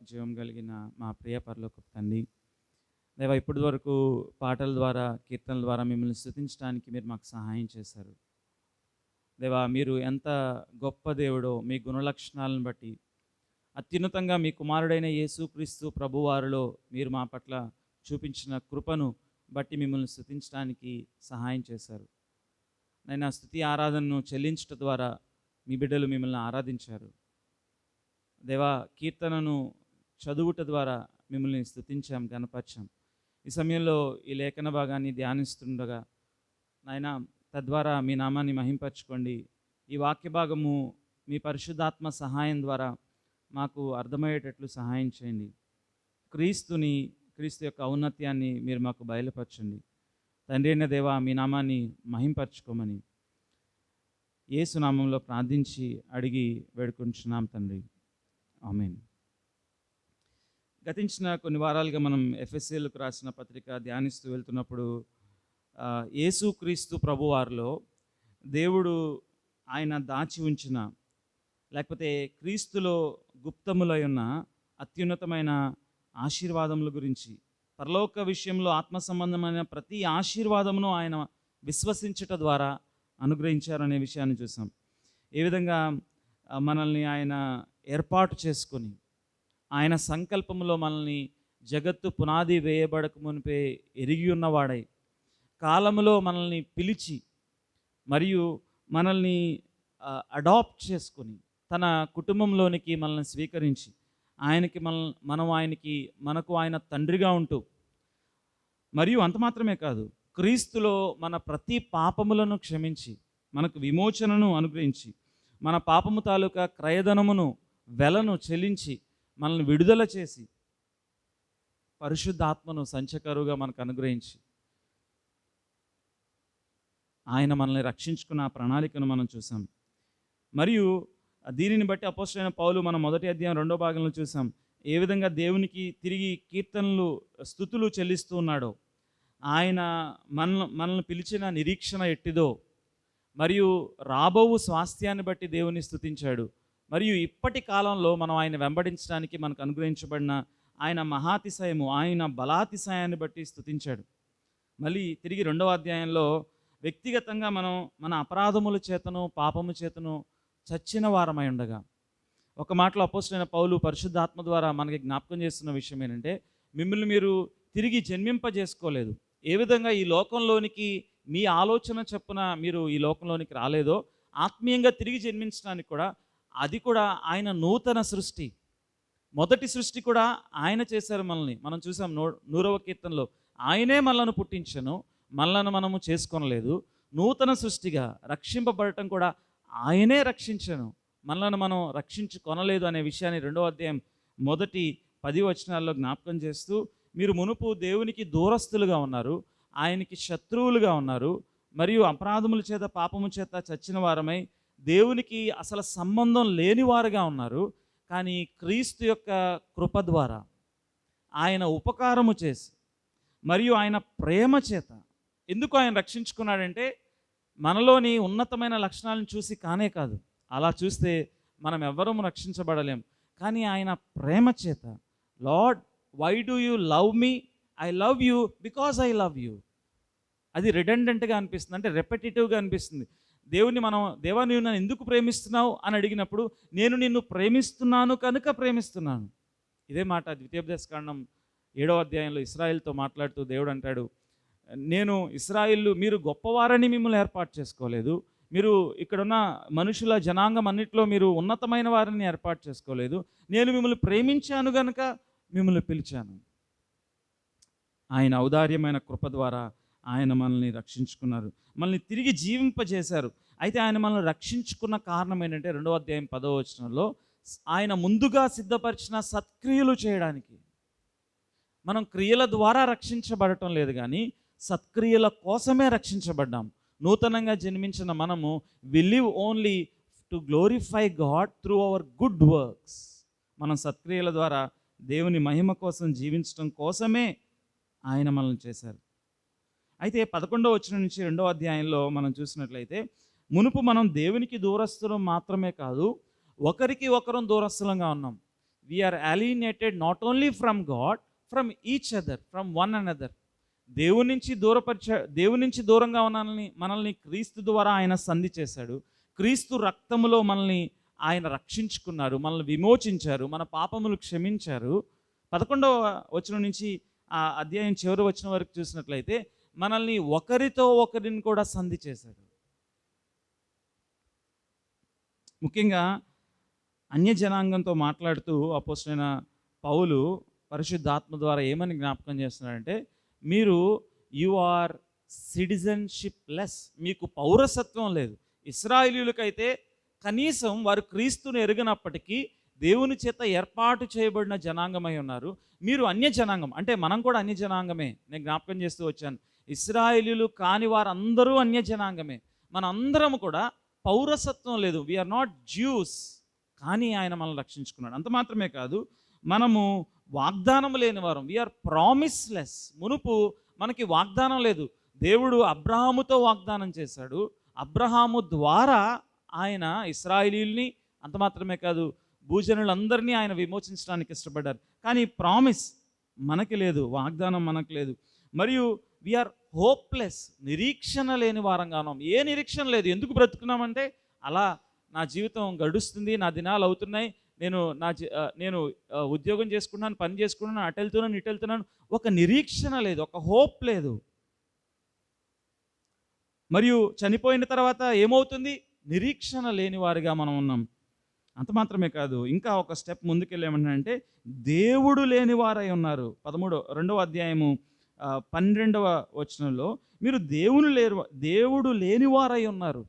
జీవం కలిగిన మా ప్రియ పరలోకపు తండ్రి, దేవా ఇప్పటి వరకు పాటల ద్వారా కీర్తనల ద్వారా మిమ్మల్ని స్తుతించడానికి మీరు మాకు సహాయం చేశారు. దేవా మీరు ఎంత గొప్ప దేవుడో మీ గుణలక్షణాలను బట్టి అత్యున్నతంగా మీ కుమారుడైన యేసుక్రీస్తు ప్రభువారిలో మీరు మా పట్ల చూపించిన కృపను బట్టి మిమ్మల్ని స్తుతించడానికి సహాయం చేశారు. నేను ఆ స్తుతి ఆరాధనను చెల్లించడం ద్వారా మీ బిడ్డలు మిమ్మల్ని ఆరాధించారు. దేవా కీర్తనను చదువుట ద్వారా మిమ్మల్ని స్తుతించాం, గణపరిచాం. ఈ సమయంలో ఈ లేఖన భాగాన్ని ధ్యానిస్తుండగా నాయన తద్వారా మీ నామాన్ని మహింపరచుకోండి. ఈ వాక్య భాగము మీ పరిశుద్ధాత్మ సహాయం ద్వారా మాకు అర్థమయ్యేటట్లు సహాయం చేయండి. క్రీస్తు యొక్క ఔన్నత్యాన్ని మీరు మాకు బయలుపరచండి. తండ్రి అయిన దేవా మీ నామాన్ని మహింపరచుకోమని యేసు నామంలో ప్రార్థించి అడిగి వేడుకుంటున్నాం తండ్రి, ఆమేన్. గతించిన కొన్ని వారాలుగా మనం ఎఫెసీయులకు రాసిన పత్రిక ధ్యానిస్తూ వెళ్తున్నప్పుడు యేసుక్రీస్తు ప్రభువారిలో దేవుడు ఆయన దాచి ఉంచిన, లేకపోతే క్రీస్తులో గుప్తములై ఉన్న అత్యున్నతమైన ఆశీర్వాదముల గురించి, పరలోక విషయంలో ఆత్మ సంబంధమైన ప్రతి ఆశీర్వాదమును ఆయన విశ్వసించుట ద్వారా అనుగ్రహించారనే విషయాన్ని చూసాం. ఏ విధంగా మనల్ని ఆయన ఏర్పాటు చేసుకొని ఆయన సంకల్పంలో మనల్ని జగత్తు పునాది వేయబడక మునిపే ఎరిగి ఉన్నవాడై కాలములో మనల్ని పిలిచి మరియు మనల్ని అడాప్ట్ చేసుకొని తన కుటుంబంలోనికి మనల్ని స్వీకరించి ఆయనకి మనకు ఆయన తండ్రిగా ఉంటూ, మరియు అంత మాత్రమే కాదు, క్రీస్తులో మన ప్రతి పాపములను క్షమించి మనకు విమోచనను అనుగ్రహించి మన పాపము తాలూకా క్రయధనమును వెలను చెల్లించి మనల్ని విడుదల చేసి పరిశుద్ధాత్మను సంచకరువుగా మనకు అనుగ్రహించి ఆయన మనల్ని రక్షించుకున్న ఆ ప్రణాళికను మనం చూసాం. మరియు దీనిని బట్టి అపోస్తలుడైన పౌలు మన మొదటి అధ్యాయం 2వ భాగంలో చూసాం ఏ విధంగా దేవునికి తిరిగి కీర్తనలు స్తుతులు చెల్లిస్తూ ఉన్నాడో, ఆయన మనల్ని పిలిచిన నిరీక్షణ ఎట్టిదో, మరియు రాబోవు స్వాస్థ్యాన్ని బట్టి దేవుని స్తుతించాడు. మరియు ఇప్పటి కాలంలో మనం ఆయన వెంబడించడానికి మనకు అనుగ్రహించబడిన ఆయన మహాతిశయము, ఆయన బలాతిశయాన్ని బట్టి స్తుతించాడు. మళ్ళీ తిరిగి 2వ అధ్యాయంలో వ్యక్తిగతంగా మనం మన అపరాధముల చేతను పాపము చేతను చచ్చిన వారమై ఉండగా, ఒక మాటలో అపోస్తలుడైన పౌలు పరిశుద్ధాత్మ ద్వారా మనకి జ్ఞాపకం చేస్తున్న విషయం ఏంటంటే, మిమ్మల్ని మీరు తిరిగి జన్మింపజేసుకోలేదు. ఏ విధంగా ఈ లోకంలోనికి మీ ఆలోచన చొప్పున మీరు ఈ లోకంలోనికి రాలేదో, ఆత్మీయంగా తిరిగి జన్మించడానికి కూడా అది కూడా ఆయన నూతన సృష్టి. మొదటి సృష్టి కూడా ఆయన చేశారు మనల్ని. మనం చూసాం 100వ కీర్తనలో, ఆయనే మనలను పుట్టించను, మనలను మనము చేసుకొనలేదు. నూతన సృష్టిగా రక్షింపబడటం కూడా ఆయనే రక్షించను, మనలను మనం రక్షించుకొనలేదు అనే విషయాన్ని 2వ అధ్యాయం మొదటి 10 వచనాల్లో జ్ఞాపకం చేస్తూ, మీరు మునుపు దేవునికి దూరస్తులుగా ఉన్నారు, ఆయనకి శత్రువులుగా ఉన్నారు, మరియు అపరాధముల చేత పాపము చేత చచ్చిన వారమై దేవునికి అసలు సంబంధం లేనివారుగా ఉన్నారు. కానీ క్రీస్తు యొక్క కృప ద్వారా ఆయన ఉపకారము చేసి మరియు ఆయన ప్రేమ చేత, ఎందుకు ఆయన రక్షించుకున్నాడంటే మనలోని ఉన్నతమైన లక్షణాలను చూసి కానే కాదు, అలా చూస్తే మనం ఎవ్వరూ రక్షించబడలేం. కానీ ఆయన ప్రేమ చేత, Lord why do you love me, I love you because I love you. అది రిడెండెంట్గా అనిపిస్తుంది, అంటే రెపెటిటివ్గా అనిపిస్తుంది. దేవా నీవు నన్ను ఎందుకు ప్రేమిస్తున్నావు అని అడిగినప్పుడు, నేను నిన్ను ప్రేమిస్తున్నాను కనుక ప్రేమిస్తున్నాను. ఇదే మాట ద్వితీయోపదేశకాండం 7వ అధ్యాయంలో ఇశ్రాయేలుతో మాట్లాడుతూ దేవుడు అంటాడు, నేను మీరు గొప్పవారని మిమ్మల్ని ఏర్పాటు చేసుకోలేదు, మీరు ఇక్కడున్న మనుషుల జనాంగం అన్నింటిలో మీరు ఉన్నతమైన వారిని ఏర్పాటు చేసుకోలేదు, నేను మిమ్మల్ని ప్రేమించాను కనుక మిమ్మల్ని పిలిచాను. ఆయన ఔదార్యమైన కృప ద్వారా ఆయన మనల్ని రక్షించుకున్నారు, మనల్ని తిరిగి జీవింపజేశారు. అయితే ఆయన మనల్ని రక్షించుకున్న కారణం ఏంటంటే 2వ అధ్యాయం 10వ వచనంలో, ఆయన ముందుగా సిద్ధపరిచిన సత్క్రియలు చేయడానికి. మనం క్రియల ద్వారా రక్షించబడటం లేదు, కానీ సత్క్రియల కోసమే రక్షించబడ్డాం. నూతనంగా జన్మించిన మనము we live only to glorify God through our good works. మనం సత్క్రియల ద్వారా దేవుని మహిమ కోసం జీవించడం కోసమే ఆయన మనల్ని చేశారు. అయితే 11వ వచనం నుంచి 2వ అధ్యాయంలో మనం చూసినట్లయితే, మునుపు మనం దేవునికి దూరస్తులం మాత్రమే కాదు, ఒకరికి ఒకరం దూరస్తులంగా ఉన్నాం. We are alienated not only from God, from each other, from one another. దేవుని నుంచి దూరంగా మనల్ని క్రీస్తు ద్వారా ఆయన సంధి చేశాడు. క్రీస్తు రక్తములో మనల్ని ఆయన రక్షించుకున్నారు, మనల్ని విమోచించారు, మన పాపములు క్షమించారు. 11వ వచనం నుంచి ఆ అధ్యాయం చివరి వచనం వరకు చూసినట్లయితే మనల్ని ఒకరితో ఒకరిని కూడా సంధి చేశాడు. ముఖ్యంగా అన్యజనాంగంతో మాట్లాడుతూ అపోస్తలుడైన పౌలు పరిశుద్ధాత్మ ద్వారా ఏమని జ్ఞాపకం చేస్తున్నాడంటే, మీరు యు ఆర్ సిటిజన్షిప్ లెస్, మీకు పౌరసత్వం లేదు. ఇశ్రాయేలీయులకైతే కనీసం వారు క్రీస్తుని ఎరుగనప్పటికీ దేవుని చేత ఏర్పాటు చేయబడిన జనాంగమై ఉన్నారు. మీరు అన్య జనాంగం, అంటే మనం కూడా అన్య జనాంగమే. నేను జ్ఞాపకం చేస్తూ వచ్చాను, ఇశ్రాయేలీయులు కాని వారందరూ అన్య జనాంగమే. మనందరం కూడా పౌరసత్వం లేదు, వీఆర్ నాట్ జ్యూస్, కానీ ఆయన మనల్ని రక్షించుకున్నాడు. అంత మాత్రమే కాదు, మనము వాగ్దానం లేని వారం, వీఆర్ ప్రామిస్లెస్. మునుపు మనకి వాగ్దానం లేదు. దేవుడు అబ్రహాముతో వాగ్దానం చేశాడు, అబ్రహాము ద్వారా ఆయన ఇశ్రాయేలీయుల్ని, అంత మాత్రమే కాదు భూజనులందరినీ ఆయన విమోచించడానికి ఇష్టపడ్డారు. కానీ ప్రామిస్ మనకి లేదు, వాగ్దానం మనకు లేదు. మరియు వీఆర్ హోప్లెస్, నిరీక్షణ లేని వారంగా ఉన్నాం. ఏ నిరీక్షణ లేదు. ఎందుకు బ్రతుకున్నామంటే, అలా నా జీవితం గడుస్తుంది, నా దినాలు అవుతున్నాయి, నేను ఉద్యోగం చేసుకున్నాను, పని చేసుకున్నాను, అటు వెళ్తున్నాను, ఇటు వెళ్తున్నాను, ఒక నిరీక్షణ లేదు, ఒక హోప్ లేదు. మరియు చనిపోయిన తర్వాత ఏమవుతుంది? నిరీక్షణ లేని వారిగా మనం ఉన్నాం. అంత మాత్రమే కాదు, ఇంకా ఒక స్టెప్ ముందుకెళ్ళామంటే దేవుడు లేని వారై ఉన్నారు. 2వ అధ్యాయము 12వ వచనంలో మీరు దేవుడు లేని వారై ఉన్నారు.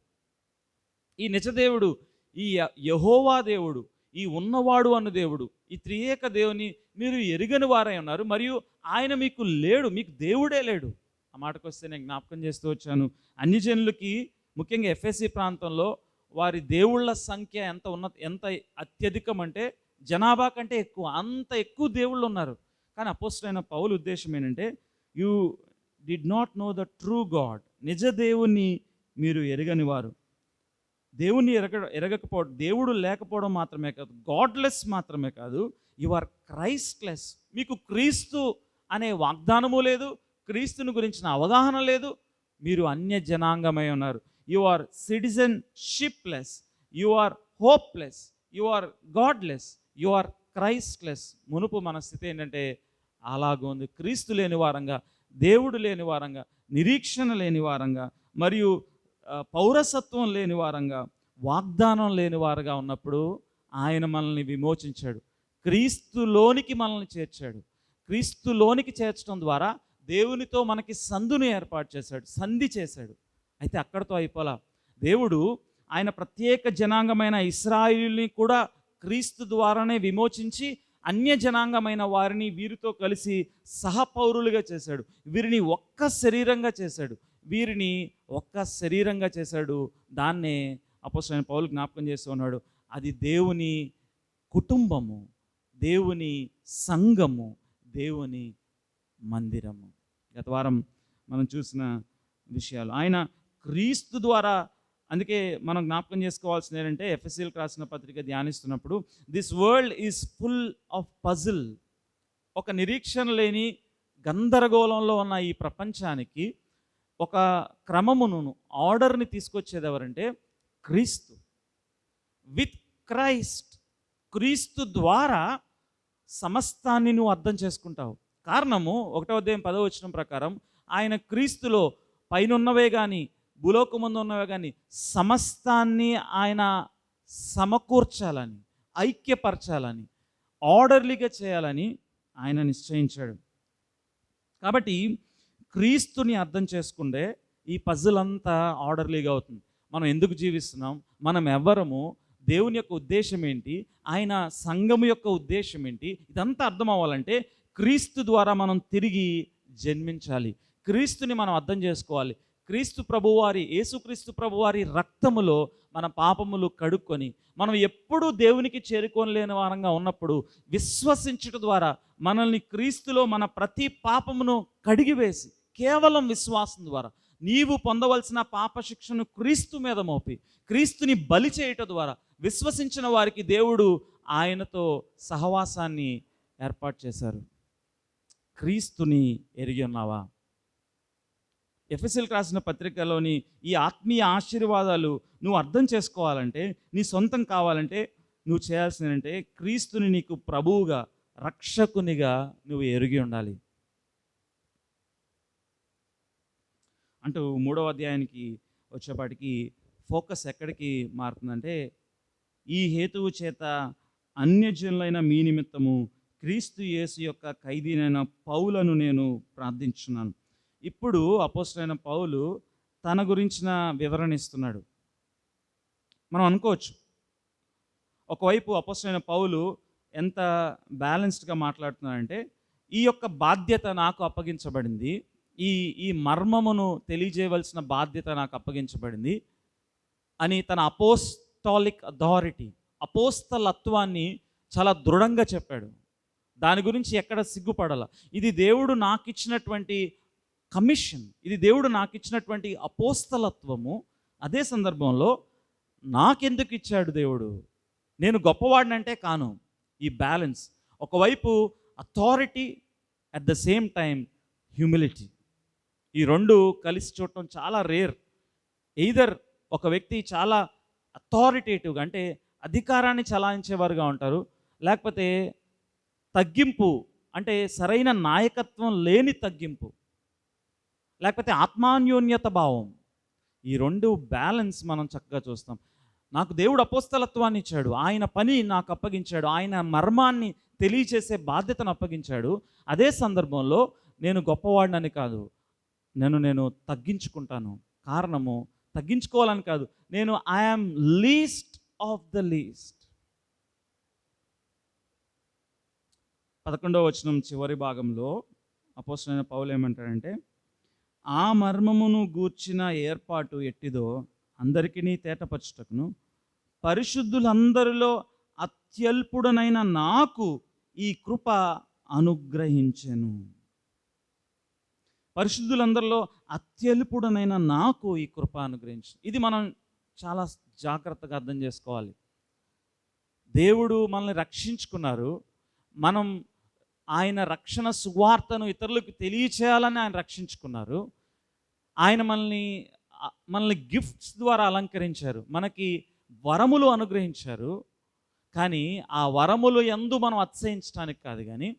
ఈ నిజదేవుడు, ఈ యెహోవా దేవుడు, ఈ ఉన్నవాడు అన్న దేవుడు, ఈ త్రియేక దేవుని మీరు ఎరుగని వారై ఉన్నారు. మరియు ఆయన మీకు లేడు, మీకు దేవుడే లేడు. ఆ మాటకు వస్తే నేను జ్ఞాపకం చేస్తూ వచ్చాను, అన్యజనులకి ముఖ్యంగా ఎఫ్ఎస్సి ప్రాంతంలో వారి దేవుళ్ళ సంఖ్య ఎంత అత్యధికం అంటే జనాభా కంటే ఎక్కువ, అంత ఎక్కువ దేవుళ్ళు ఉన్నారు. కానీ అపోస్తలుడైన పౌలు ఉద్దేశం ఏంటంటే, you did not know the true God, నిజ దేవుణ్ణి మీరు ఎరగని వారు. దేవుణ్ణి ఎరగకపోవడం, దేవుడు లేకపోవడం మాత్రమే కాదు, గాడ్లెస్ మాత్రమే కాదు, యు ఆర్ క్రైస్ట్లెస్. మీకు క్రీస్తు అనే వాగ్దానము లేదు, క్రీస్తుని గురించిన అవగాహన లేదు, మీరు అన్య జనాంగమై ఉన్నారు. You are citizenshipless, you are hopeless, you are godless, you are Christless. మునుపు మన స్థితి ఏంటంటే అలాగుంది, క్రీస్తు లేని వారంగా, దేవుడు లేని వారంగా, నిరీక్షణ లేని వారంగా, మరియు పౌరసత్వం లేని వారంగా, వాగ్దానం లేని వారుగా ఉన్నప్పుడు ఆయన మనల్ని విమోచించాడు, క్రీస్తులోనికి మనల్ని చేర్చాడు. క్రీస్తులోనికి చేర్చడం ద్వారా దేవునితో మనకి సంధిని ఏర్పాటు చేశాడు, సంధి చేశాడు. అయితే అక్కడితో అయిపోలా. దేవుడు ఆయన ప్రత్యేక జనాంగమైన ఇశ్రాయేలుని కూడా క్రీస్తు ద్వారానే విమోచించి అన్య జనాంగమైన వారిని వీరితో కలిసి సహపౌరులుగా చేశాడు. వీరిని ఒక్క శరీరంగా చేశాడు. దాన్నే అపోస్తలుడైన పౌలు జ్ఞాపకం చేస్తూ ఉన్నాడు, అది దేవుని కుటుంబము, దేవుని సంఘము, దేవుని మందిరము. గత వారం మనం చూసిన విషయాలు ఆయన క్రీస్తు ద్వారా. అందుకే మనం జ్ఞాపకం చేసుకోవాల్సింది ఏంటంటే, ఎఫెసీయులకు రాసిన పత్రిక ధ్యానిస్తున్నప్పుడు, this world is full of puzzle. ఒక నిరీక్షణ లేని గందరగోళంలో ఉన్న ఈ ప్రపంచానికి ఒక క్రమమును, ఆర్డర్ని తీసుకొచ్చేది ఎవరంటే క్రీస్తు. విత్ క్రైస్ట్, క్రీస్తు ద్వారా సమస్తాన్ని నువ్వు అర్థం చేసుకుంటావు. కారణము 1వ అధ్యాయం 10వ వచనం ప్రకారం ఆయన క్రీస్తులో పైనున్నవే కానీ భూలోకముందు ఉన్నవే కానీ సమస్తాన్ని ఆయన సమకూర్చాలని, ఐక్యపరచాలని, ఆర్డర్లీగా చేయాలని ఆయన నిశ్చయించాడు. కాబట్టి క్రీస్తుని అర్థం చేసుకుంటే ఈ పజిల్ అంతా ఆర్డర్లీగా అవుతుంది. మనం ఎందుకు జీవిస్తున్నాం, మనం ఎవరము, దేవుని యొక్క ఉద్దేశం ఏంటి, ఆయన సంఘము యొక్క ఉద్దేశం ఏంటి, ఇదంతా అర్థం అవ్వాలంటే క్రీస్తు ద్వారా మనం తిరిగి జన్మించాలి. క్రీస్తుని మనం అర్థం చేసుకోవాలి. యేసుక్రీస్తు ప్రభువారి రక్తములో మన పాపములు కడుక్కొని మనం ఎప్పుడూ దేవునికి చేరుకోలేని వారంగా ఉన్నప్పుడు విశ్వసించుట ద్వారా మనల్ని క్రీస్తులో మన ప్రతి పాపమును కడిగివేసి, కేవలం విశ్వాసం ద్వారా నీవు పొందవలసిన పాప శిక్షను క్రీస్తు మీద మోపి క్రీస్తుని బలి చేయటం ద్వారా విశ్వసించిన వారికి దేవుడు ఆయనతో సహవాసాన్ని ఏర్పాటు చేశారు. క్రీస్తుని ఎరిగి ఉన్నావా? ఎఫెసీయులకు రాసిన పత్రికలోని ఈ ఆత్మీయ ఆశీర్వాదాలు నువ్వు అర్థం చేసుకోవాలంటే, నీ సొంతం కావాలంటే నువ్వు చేయాల్సిందంటే క్రీస్తుని నీకు ప్రభువుగా రక్షకునిగా నువ్వు ఎరిగి ఉండాలి. అంటూ 3వ అధ్యాయానికి వచ్చేపాటికి ఫోకస్ ఎక్కడికి మారుతుందంటే, ఈ హేతువు చేత అన్యజనులైన మీ నిమిత్తము క్రీస్తు యేసు యొక్క ఖైదీనైన పౌలను నేను ప్రార్థించున్నాను. ఇప్పుడు అపోస్తలుడైన పౌలు తన గురించిన వివరణ ఇస్తున్నాడు. మనం అనుకోవచ్చు, ఒకవైపు అపోస్తలుడైన పౌలు ఎంత బ్యాలెన్స్డ్గా మాట్లాడుతున్నాడంటే, ఈ యొక్క బాధ్యత నాకు అప్పగించబడింది, ఈ మర్మమును తెలియజేయవలసిన బాధ్యత నాకు అప్పగించబడింది అని తన అపోస్టాలిక్ అథారిటీ, అపోస్తలత్వాన్ని చాలా దృఢంగా చెప్పాడు. దాని గురించి ఎక్కడ సిగ్గుపడాల. ఇది దేవుడు నాకు ఇచ్చినటువంటి కమిషన్, ఇది దేవుడు నాకు ఇచ్చినటువంటి అపోస్తలత్వము. అదే సందర్భంలో నాకెందుకు ఇచ్చాడు దేవుడు? నేను గొప్పవాడినంటే కాను. ఈ బ్యాలెన్స్, ఒకవైపు authority, at the same time humility, ఈ రెండు కలిసి చూడటం చాలా రేర్. ఎయిదర్ ఒక వ్యక్తి చాలా అథారిటేటివ్గా అంటే అధికారాన్ని చలాయించేవారుగా ఉంటారు, లేకపోతే తగ్గింపు అంటే సరైన నాయకత్వం లేని తగ్గింపు, లేకపోతే ఆత్మాన్యోన్యత భావం. ఈ రెండు బ్యాలెన్స్ మనం చక్కగా చూస్తాం. నాకు దేవుడు అపోస్తలత్వాన్ని ఇచ్చాడు, ఆయన పని నాకు అప్పగించాడు, ఆయన మర్మాన్ని తెలియచేసే బాధ్యతను అప్పగించాడు. అదే సందర్భంలో నేను గొప్పవాడినని కాదు, నేను తగ్గించుకుంటాను. కారణము తగ్గించుకోవాలని కాదు, నేను I'm least of the least. 11వ వచనం చివరి భాగంలో అపోస్తలుడైన పౌలు ఏమంటాడంటే, ఆ మర్మమును గూర్చిన ఏర్పాటు ఎట్టిదో అందరికీ తేటపరచుటకును పరిశుద్ధులందరిలో అత్యల్పుడనైన నాకు ఈ కృప అనుగ్రహించెను. పరిశుద్ధులందరిలో అత్యల్పుడనైన నాకు ఈ కృప అనుగ్రహించు. ఇది మనం చాలా జాగ్రత్తగా అర్థం చేసుకోవాలి. దేవుడు మనల్ని రక్షించుకున్నారు, మనం ఆయన రక్షణ సువార్తను ఇతరులకు తెలియచేయాలని ఆయన రక్షించుకున్నారు. ఆయన మనల్ని గిఫ్ట్స్ ద్వారా అలంకరించారు, మనకి వరములు అనుగ్రహించారు. కానీ ఆ వరములు యందు మనం అతిశయించడానికి కాదు, కానీ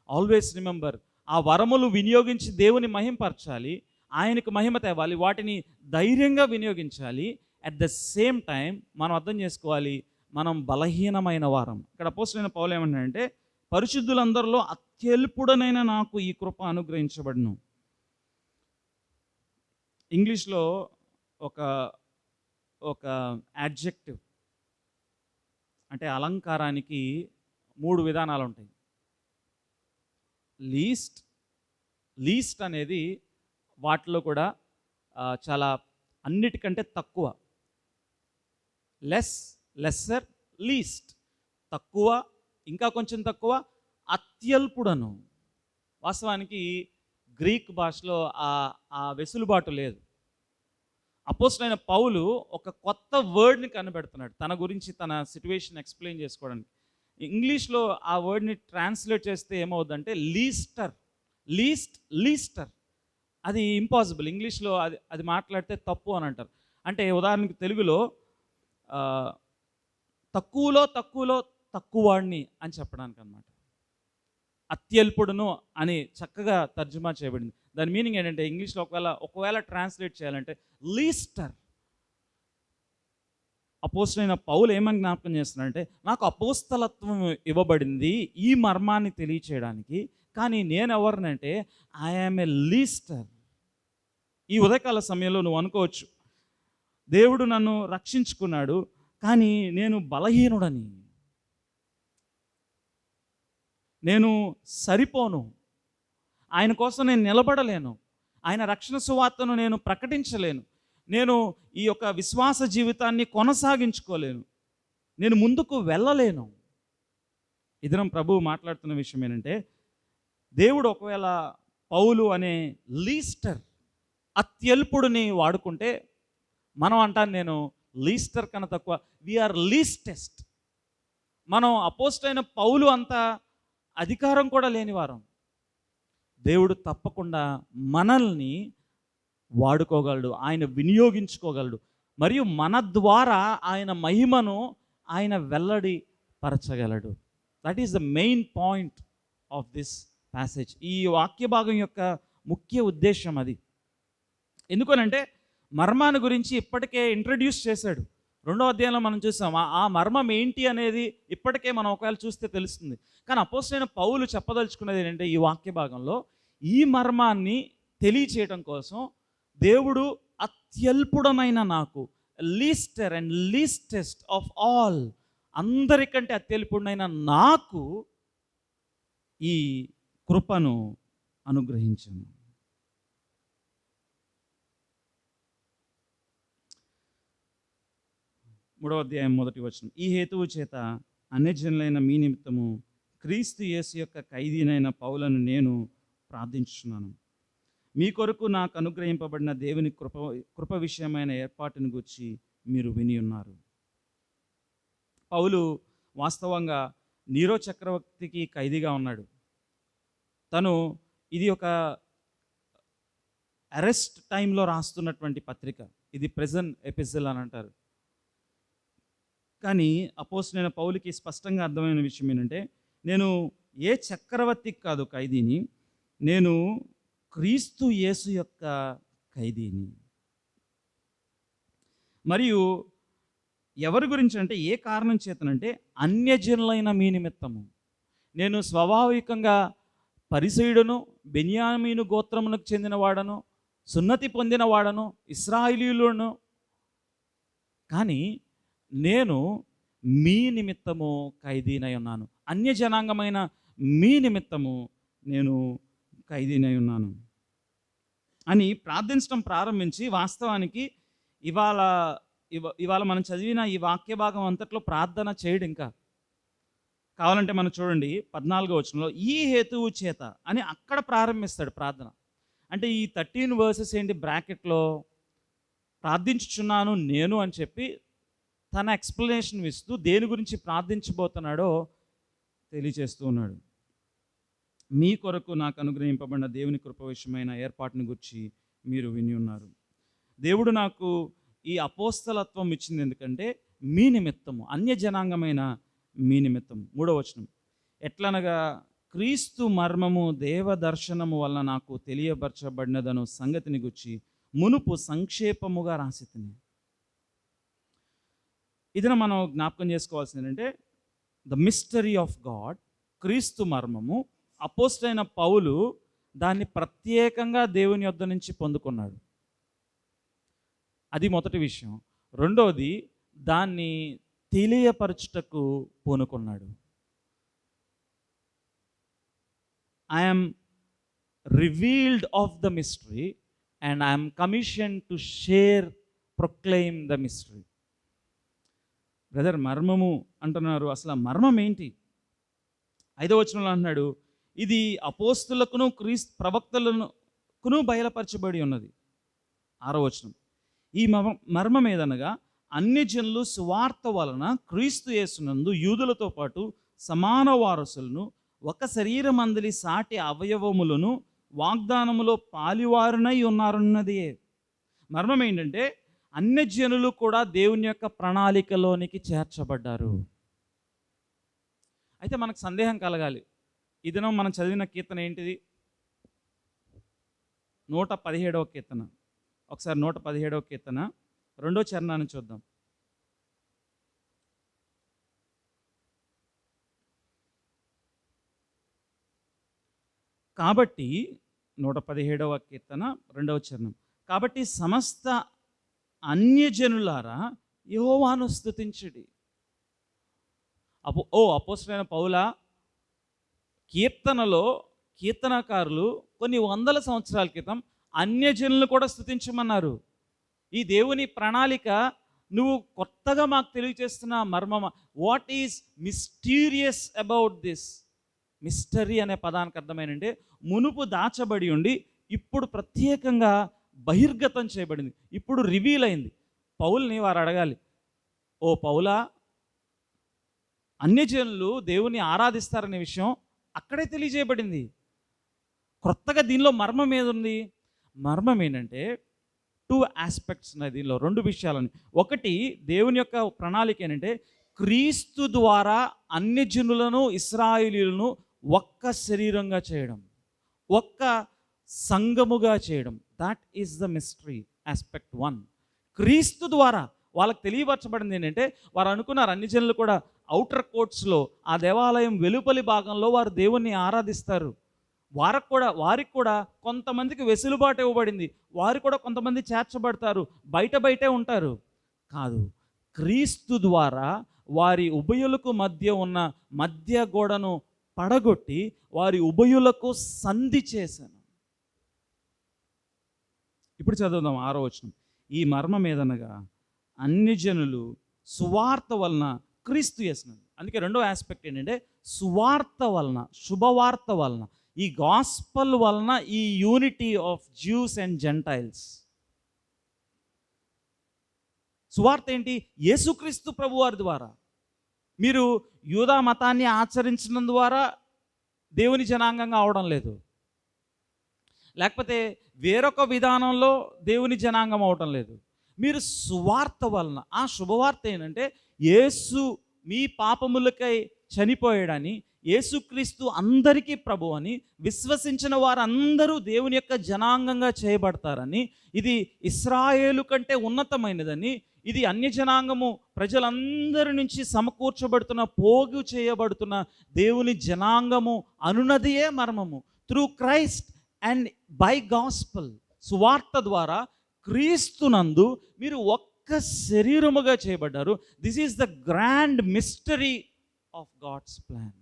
ఆల్వేస్ రిమెంబర్, ఆ వరములు వినియోగించి దేవుని మహింపరచాలి, ఆయనకు మహిమ తేవాలి, వాటిని ధైర్యంగా వినియోగించాలి. అట్ ద సేమ్ టైం మనం అర్థం చేసుకోవాలి, మనం బలహీనమైన వారం. ఇక్కడ అపోస్తలుడైన పౌలు ఏమన్నాడంటే, పరిశుద్ధులందరిలో అత్యల్పుడనైన నాకు ఈ కృప అనుగ్రహించబడును. ఇంగ్లీష్లో ఒక యాడ్జెక్టివ్ అంటే అలంకారానికి 3 విధానాలు ఉంటాయి. లీస్ట్ అనేది వాటిలో కూడా చాలా అన్నిటికంటే తక్కువ. లెస్సర్, లీస్ట్, తక్కువ, ఇంకా కొంచెం తక్కువ, అత్యల్పుడను. వాస్తవానికి గ్రీక్ భాషలో ఆ వెసులుబాటు లేదు. అపోస్తలుడైన పౌలు ఒక కొత్త వర్డ్ని కనిపెడుతున్నాడు తన గురించి, తన సిట్యువేషన్ ఎక్స్ప్లెయిన్ చేసుకోవడానికి. ఇంగ్లీష్లో ఆ వర్డ్ని ట్రాన్స్లేట్ చేస్తే ఏమవుతుందంటే లీస్టర్. అది ఇంపాసిబుల్. ఇంగ్లీష్లో అది మాట్లాడితే తప్పు అని అంటారు. అంటే ఉదాహరణకి తెలుగులో తక్కువలో తక్కువవాడిని అని చెప్పడానికి అన్నమాట. అత్యల్పుడును అని చక్కగా తర్జుమా చేయబడింది. దాని మీనింగ్ ఏంటంటే ఇంగ్లీష్లో ఒకవేళ ట్రాన్స్లేట్ చేయాలంటే లీస్టర్. అపోస్తలుడైన పౌలు ఏమని జ్ఞాపకం చేస్తున్నాడంటే, నాకు అపోస్తలత్వం ఇవ్వబడింది ఈ మర్మాన్ని తెలియచేయడానికి, కానీ నేను ఎవరినంటే ఐఎమ్ ఏ లీస్టర్. ఈ ఉదయకాల సమయంలో నువ్వు అనుకోవచ్చు, దేవుడు నన్ను రక్షించుకున్నాడు కానీ నేను బలహీనుడని, నేను సరిపోను, ఆయన కోసం నేను నిలబడలేను, ఆయన రక్షణ సువార్తను నేను ప్రకటించలేను, నేను ఈ యొక్క విశ్వాస జీవితాన్ని కొనసాగించుకోలేను, నేను ముందుకు వెళ్ళలేను. ఇద్దరం ప్రభువు మాట్లాడుతున్న విషయం ఏంటంటే, దేవుడు ఒకవేళ పౌలు అనే లీస్టర్, అత్యల్పుడిని వాడుకుంటే మనం అంటాను నేను లీస్టర్ కన్నా తక్కువ, వీఆర్ లీస్టెస్ట్. మనం అపోస్తలైన పౌలు అంత అధికారం కూడా లేనివారం. దేవుడు తప్పకుండా మనల్ని వాడుకోగలడు, ఆయన వినియోగించుకోగలడు, మరియు మన ద్వారా ఆయన మహిమను ఆయన వెల్లడి పరచగలడు. That is the main point of this passage. ఈ వాక్య భాగం యొక్క ముఖ్య ఉద్దేశం అది. ఎందుకనంటే మర్మాన్ని గురించి ఇప్పటికే ఇంట్రడ్యూస్ చేశాడు. 2వ అధ్యాయంలో మనం చూసాం. ఆ మర్మం ఏంటి అనేది ఇప్పటికే మనం ఒకవేళ చూస్తే తెలుస్తుంది. కానీ అపోస్తలుడైన పౌలు చెప్పదలుచుకున్నది ఏంటంటే ఈ వాక్య భాగంలో ఈ మర్మాన్ని తెలియచేయడం కోసం దేవుడు అత్యల్పుడమైన నాకు, లీస్టర్ అండ్ లీస్టెస్ట్ ఆఫ్ ఆల్, అందరికంటే అత్యల్పుడైన నాకు ఈ కృపను అనుగ్రహించాను. మూడవ అధ్యాయం 1వ వచనం. ఈ హేతువు చేత అన్యజనులైన మీ నిమిత్తము క్రీస్తు యేసు యొక్క ఖైదీనైన పౌలను నేను ప్రార్థించుచున్నాను. మీ కొరకు నాకు అనుగ్రహింపబడిన దేవుని కృప విషయమైన ఏర్పాటును గురించి మీరు విని ఉన్నారు. పౌలు వాస్తవంగా నీరో చక్రవర్తికి ఖైదీగా ఉన్నాడు. తను ఇది ఒక అరెస్ట్ టైంలో రాస్తున్నటువంటి పత్రిక. ఇది ప్రెజెంట్ ఎపిసోడ్ అని అంటారు. కానీ అపోస్తలుడైన పౌలుకి స్పష్టంగా అర్థమైన విషయం ఏంటంటే, నేను ఏ చక్రవర్తికి కాదు ఖైదీని, నేను క్రీస్తు యేసు యొక్క ఖైదీని. మరియు ఎవరి గురించి అంటే, ఏ కారణం చేతనంటే అన్యజనులైన మీ నిమిత్తము. నేను స్వాభావికంగా పరిసయుడును, బెన్యామీను గోత్రమునకు చెందినవాడను, సున్నతి పొందినవాడను, ఇశ్రాయేలీయులను. కానీ నేను మీ నిమిత్తము ఖైదీనై ఉన్నాను, అన్యజనాంగమైన మీ నిమిత్తము నేను ఖైదీనై ఉన్నాను అని ప్రార్థించడం ప్రారంభించి, వాస్తవానికి ఇవాళ మనం చదివిన ఈ వాక్య భాగం అంతట్లో ప్రార్థన చేయడు. ఇంకా కావాలంటే మనం చూడండి 14వ వచనంలో ఈ హేతువు చేత అని అక్కడ ప్రారంభిస్తాడు ప్రార్థన. అంటే ఈ 13 వర్సెస్ ఏంటి, బ్రాకెట్లో ప్రార్థించుచున్నాను నేను అని చెప్పి తన ఎక్స్ప్లెనేషన్ ఇస్తూ దేని గురించి ప్రార్థించబోతున్నాడో తెలియచేస్తూ ఉన్నాడు. మీ కొరకు నాకు అనుగ్రహింపబడిన దేవుని కృప విషయమైన ఏర్పాటుని గురించి మీరు విని ఉన్నారు. దేవుడు నాకు ఈ అపోస్తలత్వం ఇచ్చింది ఎందుకంటే మీ నిమిత్తము, అన్యజనాంగమైన మీ నిమిత్తం. 3వ వచనం. ఎట్లనగా క్రీస్తు మర్మము దేవ దర్శనము వలన నాకు తెలియపరచబడినదను సంగతిని గురించి మునుపు సంక్షేపముగా రాసితిని. ఇదిన మనం జ్ఞాపకం చేసుకోవాల్సింది ఏంటంటే, ద మిస్టరీ ఆఫ్ గాడ్, క్రీస్తు మర్మము. అపోస్తలుడైన పౌలు దాన్ని ప్రత్యేకంగా దేవుని యొద్ద నుంచి పొందుకున్నాడు. అది మొదటి విషయం. రెండవది, దాన్ని తెలియపరచుటకు పూనుకున్నాడు. I'm revealed of the mystery and I'm commission to share, proclaim the mystery. Brother, మర్మము అంటున్నారు, అసలు మర్మం ఏంటి? 5వ వచనంలో అంటున్నాడు, ఇది అపోస్తులకును క్రీస్తు ప్రవక్తలకును బయలుపరచబడి ఉన్నది. 6వ వచనం. ఈ మర్మం ఏదనగా అన్యజనులు సువార్త వలన క్రీస్తు యేసునందు యూదులతో పాటు సమాన వారసులను, ఒక శరీరమందలి సాటి అవయవములను వాగ్దానములో పాలివారునై ఉన్నారన్నదే. మర్మం ఏంటంటే అన్యజనులు కూడా దేవుని యొక్క ప్రణాళికలోనికి చేర్చబడ్డారు. అయితే మనకు సందేహం కలగాలి, ఈ దినం మనం చదివిన కీర్తన ఏంటిది? 117వ కీర్తన. ఒకసారి 117వ కీర్తన 2వ చరణాన్ని చూద్దాం. కాబట్టి 117వ కీర్తన 2వ చరణం. కాబట్టి సమస్త అన్యజనులారా యెహోవాను స్తుతించుడి. అపోస్తలుడైన పౌలా, కీర్తనలో కీర్తనకారులు కొన్ని వందల సంవత్సరాల క్రితం అన్యజనులు కూడా స్తుతించమన్నారు. ఈ దేవుని ప్రణాళిక నువ్వు కొత్తగా మాకు తెలియజేస్తున్న మర్మమ. What is mysterious about this? Mystery అనే పదానికి అర్థమైనంటే మునుపు దాచబడి ఉండి ఇప్పుడు ప్రత్యేకంగా బహిర్గతం చేయబడింది, ఇప్పుడు రివీల్ అయింది. పౌల్ని వారు అడగాలి, ఓ పౌలా, అన్యజనులు దేవుని ఆరాధిస్తారనే విషయం అక్కడే తెలియజేయబడింది. కొత్తగా దీనిలో మర్మం ఏదుంది? మర్మం ఏంటంటే 2 ఆస్పెక్ట్స్ ఉన్నాయి దీనిలో, 2 విషయాలని. ఒకటి, దేవుని యొక్క ప్రణాళిక ఏంటంటే క్రీస్తు ద్వారా అన్యజనులను ఇశ్రాయేలీయులను ఒక్క శరీరంగా చేయడం, ఒక్క సంఘముగా చేయడం. That is the mystery aspect 1. క్రీస్తు ద్వారా వాళ్ళకి తెలియపరచబడింది ఏంటంటే, వారు అనుకున్నారు అన్ని జనులు కూడా అవుటర్ కోర్ట్స్లో ఆ దేవాలయం వెలుపలి భాగంలో వారు దేవుణ్ణి ఆరాధిస్తారు. వారికి కూడా కొంతమందికి వెసులుబాటు ఇవ్వబడింది, వారు కూడా కొంతమంది చేర్చబడతారు, బయటే ఉంటారు. కాదు, క్రీస్తు ద్వారా వారి ఉభయులకు మధ్య ఉన్న మధ్య గోడను పడగొట్టి వారి ఉభయులకు సంధి చేశాను. ఇప్పుడు చదువుదాం 6వ వచనం. ఈ మర్మం ఏదనగా అన్ని జనులు సువార్త వలన క్రీస్తు యేసునందు. అందుకే రెండో ఆస్పెక్ట్ ఏంటంటే సువార్త వలన, శుభవార్త వలన, ఈ గాస్పల్ వలన ఈ unity of juice and Gentiles. సువార్త ఏంటి? యేసుక్రీస్తు ప్రభువారి ద్వారా. మీరు యూదా మతాన్ని ఆచరించడం ద్వారా దేవుని జనాంగంగా అవడం లేదు, లేకపోతే వేరొక విధానంలో దేవుని జనాంగం అవటం లేదు. మీరు సువార్త వలన, ఆ శుభవార్త ఏంటంటే యేసు మీ పాపములకై చనిపోయాడని, యేసుక్రీస్తు అందరికీ ప్రభు అని, విశ్వసించిన వారందరూ దేవుని యొక్క జనాంగంగా చేయబడతారని, ఇది ఇశ్రాయేలు కంటే ఉన్నతమైనదని, ఇది అన్యజనాంగము ప్రజలందరి నుంచి సమకూర్చబడుతున్న, పోగు చేయబడుతున్న దేవుని జనాంగము అనున్నదియే మర్మము. Through Christ and by gospel, సువార్త ద్వారా క్రీస్తునందు మీరు ఒక్క శరీరముగా చేయబడ్డారు. This is the grand mystery of God's plan.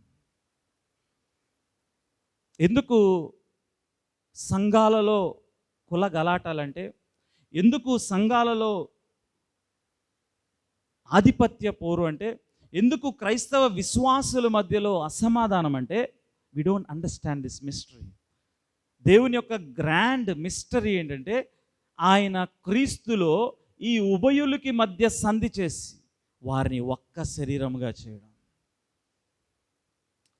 ఎందుకు సంఘాలలో కుల గలాటాలంటే, ఎందుకు సంఘాలలో ఆధిపత్య పోరు అంటే, ఎందుకు క్రైస్తవ విశ్వాసుల మధ్యలో అసమాధానం అంటే, we don't understand this mystery. దేవుని యొక్క గ్రాండ్ మిస్టరీ ఏంటంటే, ఆయన క్రీస్తులో ఈ ఉభయులకి మధ్య సంధి చేసి వారిని ఒక్క శరీరముగా చేయడం.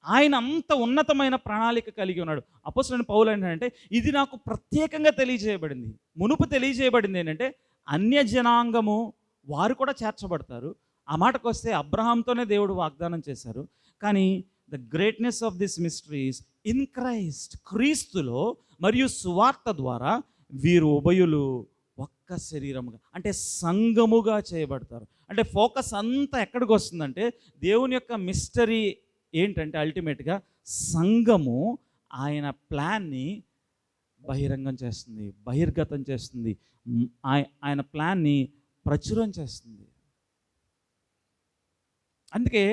ఆయన అంత ఉన్నతమైన ప్రణాళిక కలిగి ఉన్నాడు. అపోస్తలుడైన పౌలు ఏంటంటే, ఇది నాకు ప్రత్యేకంగా తెలియజేయబడింది. మునుపు తెలియజేయబడింది ఏంటంటే అన్యజనాంగము వారు కూడా చేర్చబడతారు. ఆ మాటకు వస్తే అబ్రహాంతోనే దేవుడు వాగ్దానం చేశారు. కానీ the greatness of this mysteries in Christ, క్రీస్తులో మరియు సువార్త ద్వారా వీరు ఉభయులు ఒక్క శరీరముగా, అంటే సంఘముగా చేయబడతారు. అంటే ఫోకస్ అంతా ఎక్కడికి వస్తుందంటే, దేవుని యొక్క మిస్టరీ ఏంటంటే అల్టిమేట్గా సంఘము ఆయన ప్లాన్ని బహిరంగం చేస్తుంది, బహిర్గతం చేస్తుంది, ఆయన ప్లాన్ని ప్రచురం చేస్తుంది. అందుకే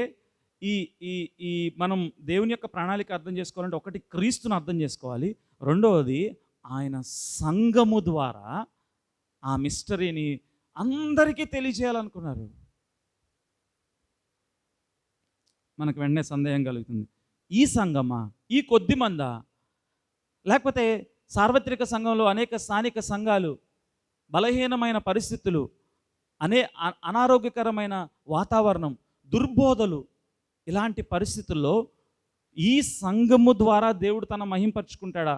ఈ ఈ ఈ మనం దేవుని యొక్క ప్రణాళిక అర్థం చేసుకోవాలంటే, ఒకటి క్రీస్తుని అర్థం చేసుకోవాలి, రెండవది ఆయన సంఘము ద్వారా ఆ మిస్టరీని అందరికీ తెలియజేయాలనుకున్నారు. మనకు వెంటనే సందేహం కలుగుతుంది, ఈ సంఘమా, ఈ కొద్ది మందా, లేకపోతే సార్వత్రిక సంఘంలో అనేక స్థానిక సంఘాలు, బలహీనమైన పరిస్థితులు, అనారోగ్యకరమైన వాతావరణం, దుర్బోధలు, ఇలాంటి పరిస్థితుల్లో ఈ సంఘము ద్వారా దేవుడు తన మహింపరుచుకుంటాడా?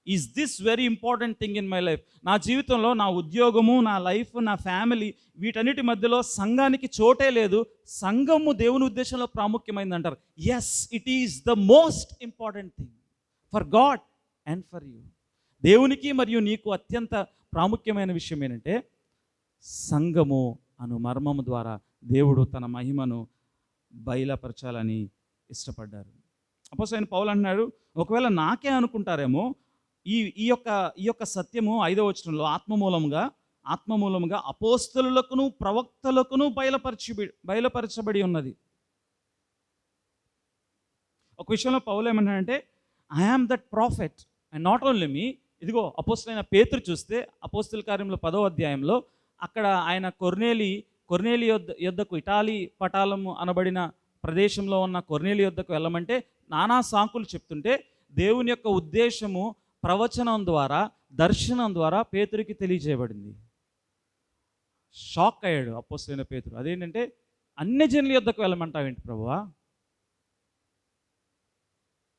Is this very important thing in my life? నా జీవితంలో నా ఉద్యోగము, నా లైఫ్, నా ఫ్యామిలీ, వీటన్నిటి మధ్యలో సంఘానికి చోటే లేదు. సంఘము దేవుని ఉద్దేశంలో ప్రాముఖ్యమైంది అంటారు. Yes, it is the most important thing for God and for you. దేవునికి మరియు నీకు అత్యంత ప్రాముఖ్యమైన విషయం ఏంటంటే, సంఘము అను మర్మము ద్వారా దేవుడు తన మహిమను బయలుపరచాలని ఇష్టపడ్డారు. అపోస్తలుడైన పౌలు అంటున్నాడు, ఒకవేళ నాకే అనుకుంటారేమో, ఈ ఈ యొక్క సత్యము 5వ వచనంలో ఆత్మమూలముగా అపోస్తలులకును ప్రవక్తలకును బయలుపరచబడి ఉన్నది. ఒక విషయంలో పౌలు ఏమన్నాడంటే, I am that prophet and not only me. ఇదిగో అపోస్తలుడైన పేతురు చూస్తే అపోస్తల కార్యములు 10వ అధ్యాయంలో అక్కడ ఆయన కొర్నేలి యొద్దకు, ఇటాలీ పటాలము అనబడిన ప్రదేశంలో ఉన్న కొర్నేలి యొద్దకు వెళ్ళమంటే నానా సాకులు చెప్తుంటే, దేవుని యొక్క ఉద్దేశము ప్రవచనం ద్వారా, దర్శనం ద్వారా పేతురికి తెలియజేయబడింది. షాక్ అయ్యాడు అపోస్తలుడైన పేతురు. అదేంటంటే, అన్యజనుల యొద్దకు వెళ్ళమంటావేంటి ప్రభువా?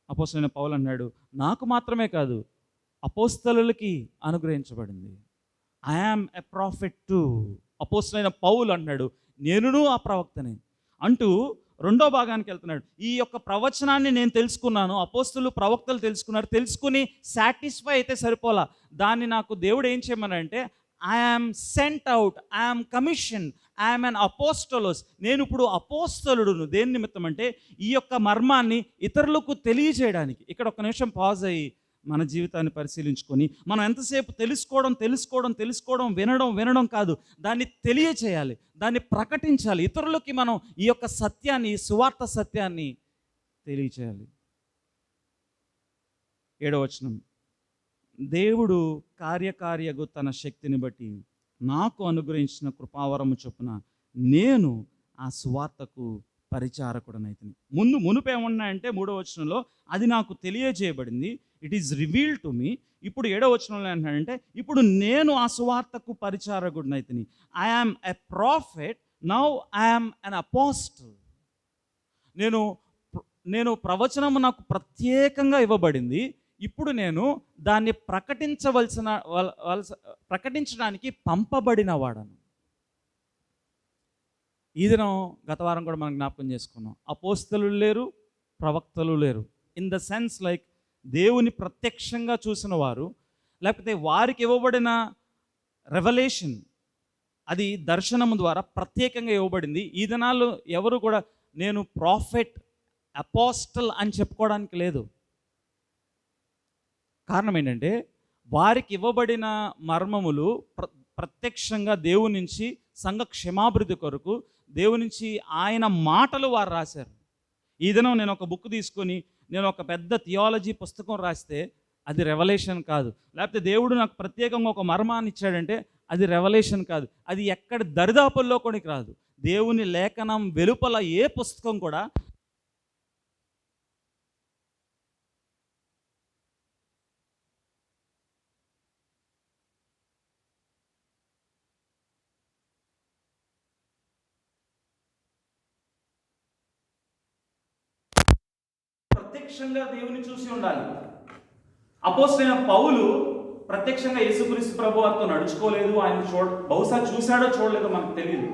అపోస్తలుడైన పౌలు అన్నాడు, నాకు మాత్రమే కాదు, అపోస్తలులకి అనుగ్రహించబడింది. I am a prophet too. అపోస్తలుడైన పౌలు అన్నాడు, నేనును ఆ ప్రవక్తని అంటూ రెండో భాగానికి వెళ్తున్నాడు. ఈ యొక్క ప్రవచనాన్ని నేను తెలుసుకున్నాను, అపోస్తలు ప్రవక్తలు తెలుసుకున్నారు. తెలుసుకుని సాటిస్ఫై అయితే సరిపోలా. దాన్ని నాకు దేవుడు ఏం చేయమనంటే, I am sent out, I am commission, I am an apostolos. నేను ఇప్పుడు అపోస్తలుడును. దేని నిమిత్తం అంటే, ఈ యొక్క మర్మాన్ని ఇతరులకు తెలియజేయడానికి. ఇక్కడ ఒక నిమిషం పాజ్ అయ్యి మన జీవితాన్ని పరిశీలించుకొని, మనం ఎంతసేపు తెలుసుకోవడం, వినడం కాదు, దాన్ని తెలియచేయాలి, దాన్ని ప్రకటించాలి. ఇతరులకి మనం ఈ యొక్క సత్యాన్ని, ఈ సువార్త సత్యాన్ని తెలియచేయాలి. 7వ వచనం, దేవుడు కార్యకార్యగు తన శక్తిని బట్టి నాకు అనుగ్రహించిన కృపావరము చొప్పున నేను ఆ సువార్తకు పరిచారకుడనైతిని. మునుపేమన్నాయంటే 3వ వచనంలో, అది నాకు తెలియజేయబడింది, it is revealed to me. ఇప్పుడు 7వ వచనంలో ఏంటంటే, ఇప్పుడు నేను ఆ సువార్తకు పరిచారకుడనైతిని. I am a prophet, now I am an apostle. నేను ప్రవచనము నాకు ప్రత్యేకంగా ఇవ్వబడింది. ఇప్పుడు నేను దాన్ని ప్రకటించడానికి పంపబడిన వాడను. ఈ దినం గత వారం కూడా మనం జ్ఞాపకం చేసుకున్నాం, అపోస్తలు లేరు, ప్రవక్తలు లేరు. ఇన్ ద సెన్స్ లైక్, దేవుని ప్రత్యక్షంగా చూసిన వారు, లేకపోతే వారికి ఇవ్వబడిన రెవల్యూషన్, అది దర్శనము ద్వారా ప్రత్యేకంగా ఇవ్వబడింది. ఈ దినాల్లో ఎవరు కూడా నేను ప్రాఫెట్, అపోస్టల్ అని చెప్పుకోవడానికి లేదు. కారణం ఏంటంటే, వారికి ఇవ్వబడిన మర్మములు ప్రత్యక్షంగా దేవుని నుంచి సంఘ క్షమాభివృద్ధి కొరకు, దేవుని నుంచి ఆయన మాటలు వారు రాశారు. ఈ దినం నేను ఒక బుక్ తీసుకొని, నేను ఒక పెద్ద థియాలజీ పుస్తకం రాస్తే అది రెవల్యూషన్ కాదు. లేకపోతే దేవుడు నాకు ప్రత్యేకంగా ఒక మర్మాన్ని ఇచ్చాడంటే అది రెవల్యూషన్ కాదు. అది ఎక్కడ దరిదాపుల్లో కొనికి రాదు. దేవుని లేఖనం వెలుపల ఏ పుస్తకం కూడా ప్రత్యక్షంగా దేవుని చూసి ఉండాలి. అపోస్తలుడైన పౌలు ప్రత్యక్షంగా యేసుక్రీస్తు ప్రభువారితో నడుచుకోలేదు. ఆయన బహుశా చూశాడో చూడలేదో మనకు తెలియదు.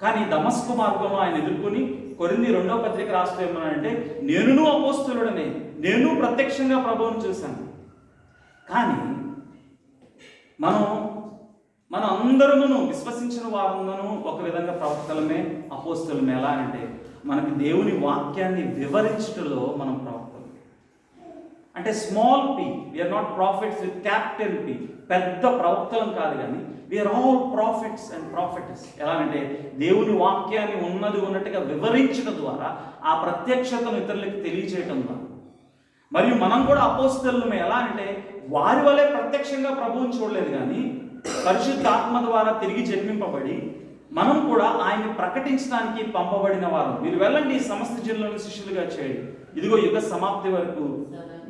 కానీ దమస్కు మార్గంలో ఆయన ఎదుర్కొని కొరింథీ 2వ పత్రిక రాస్తూ ఏమన్నాడంటే, నేనును అపోస్తలుడనే, నేను ప్రత్యక్షంగా ప్రభువును చూశాను. కానీ మనం అందరమును, విశ్వసించిన వారందరూ ఒక విధంగా ప్రవక్తలమే, అపోస్తలుమే. ఎలా అంటే, మనకి దేవుని వాక్యాన్ని వివరించడంలో మనం ప్రవక్తలు. అంటే small P, we are not prophets with capital P. పెద్ద ప్రవక్తలం కాదు, కానీ we are all prophets and prophetesses. ఎలా అంటే, దేవుని వాక్యాన్ని ఉన్నట్టుగా వివరించడం ద్వారా, ఆ ప్రత్యక్షతను ఇతరులకు తెలియజేయటం ద్వారా. మరియు మనం కూడా అపోస్తలుమే. ఎలా అంటే, వారి వలె ప్రత్యక్షంగా ప్రభువుని చూడలేదు, కానీ పరిశుద్ధ ఆత్మ ద్వారా తిరిగి జన్మింపబడి మనం కూడా ఆయన్ని ప్రకటించడానికి పంపబడిన వారు. మీరు వెళ్ళండి, సమస్త జనులను శిష్యులుగా చేయండి, ఇదిగో యుగ సమాప్తి వరకు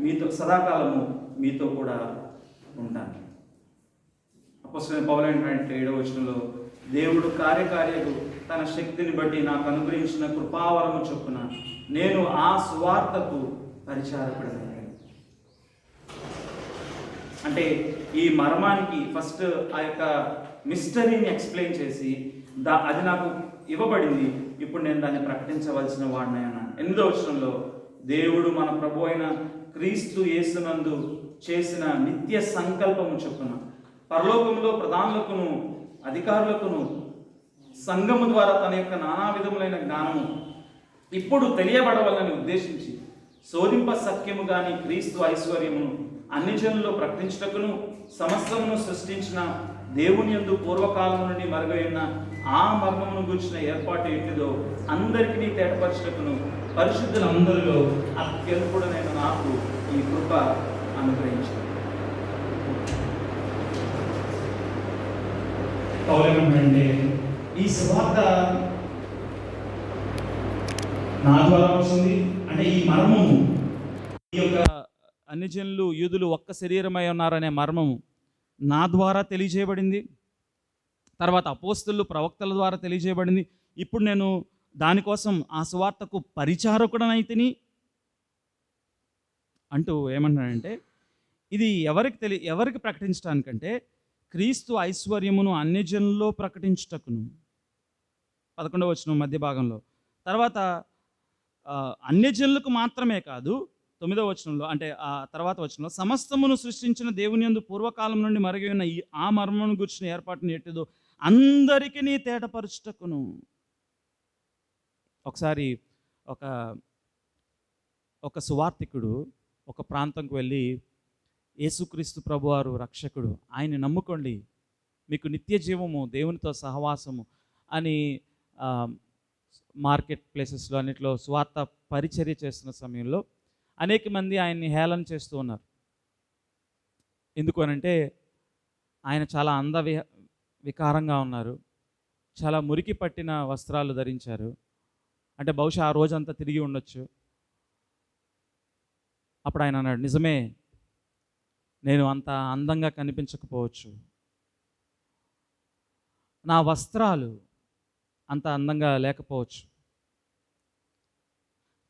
మీతో సదాకాలము మీతో కూడా ఉంటాను. అపోస్తలుడైన పౌలు ఏంటంటే 7వ వచనంలో, దేవుడు కార్యకార్యకు తన శక్తిని బట్టి నాకు అనుగ్రహించిన కృపావరము చొప్పున నేను ఆ సువార్తకు పరిచారకుడను. అంటే ఈ మర్మానికి ఫస్ట్ ఆ యొక్క మిస్టరీని ఎక్స్ప్లెయిన్ చేసి, అది నాకు ఇవ్వబడింది, ఇప్పుడు నేను దాన్ని ప్రకటించవలసిన వాడిని అన్నాను. 8వ వచనంలో, దేవుడు మన ప్రభు అయిన క్రీస్తు యేసునందు చేసిన నిత్య సంకల్పము చొప్పున పరలోకములో ప్రధానులకును అధికారులకును సంఘము ద్వారా తన యొక్క నానా విధములైన జ్ఞానము ఇప్పుడు తెలియబడవాలని ఉద్దేశించి శోధింప సఖ్యము గాని క్రీస్తు ఐశ్వర్యమును అన్ని జనుల్లో ప్రకటించుటకును సమస్తమును సృష్టించిన దేవుని యందు పూర్వకాలం నుండి మరుగైన ఆ మర్మమును గురించిన ఏర్పాటు ఏంటిదో అందరికీ తేటపరచుటకును పరిశుద్ధులందరిలో అత్యల్పుడనైన నాకు ఈ కృప అనుగ్రహించింది. పౌలేమంటే, ఈ సువార్త నా ద్వారా వస్తుంది అంటే, ఈ మర్మము, ఈ యొక్క అన్ని జనులు యూదులు ఒక్క శరీరమై ఉన్నారనే మర్మము నా ద్వారా తెలియజేయబడింది. తర్వాత అపోస్తలు ప్రవక్తల ద్వారా తెలియజేయబడింది. ఇప్పుడు నేను దానికోసం ఆ సువార్తకు పరిచారకుడనైతిని అంటూ ఏమంటున్నాడంటే, ఇది ఎవరికి ప్రకటించడానికంటే క్రీస్తు ఐశ్వర్యమును అన్ని జనుల్లో ప్రకటించుటకును. 11వ వచనం మధ్య భాగంలో. తర్వాత అన్యజనులకు మాత్రమే కాదు, 9వ వచనంలో అంటే ఆ తర్వాత వచనంలో, సమస్తమును సృష్టించిన దేవుని యందు పూర్వకాలం నుండి మరుగై ఉన్న ఆ మర్మమును గుర్చిన ఏర్పాటును ఎట్టిదో అందరికీ తేటపరచుటకును. ఒకసారి ఒక సువార్తికుడు ఒక ప్రాంతంకు వెళ్ళి, యేసుక్రీస్తు ప్రభువారు రక్షకుడు, ఆయన్ని నమ్ముకోండి, మీకు నిత్య జీవము, దేవునితో సహవాసము అని మార్కెట్ ప్లేసెస్లో అన్నిట్లో స్వార్థ పరిచర్య చేస్తున్న సమయంలో అనేక మంది ఆయన్ని హేళన చేస్తూ ఉన్నారు. ఎందుకు అనంటే ఆయన చాలా వికారంగా ఉన్నారు, చాలా మురికి పట్టిన వస్త్రాలు ధరించారు. అంటే బహుశా ఆ రోజంతా తిరిగి ఉండొచ్చు. అప్పుడు ఆయన అన్నాడు, నిజమే, నేను అంత అందంగా కనిపించకపోవచ్చు, నా వస్త్రాలు అంత అందంగా లేకపోవచ్చు,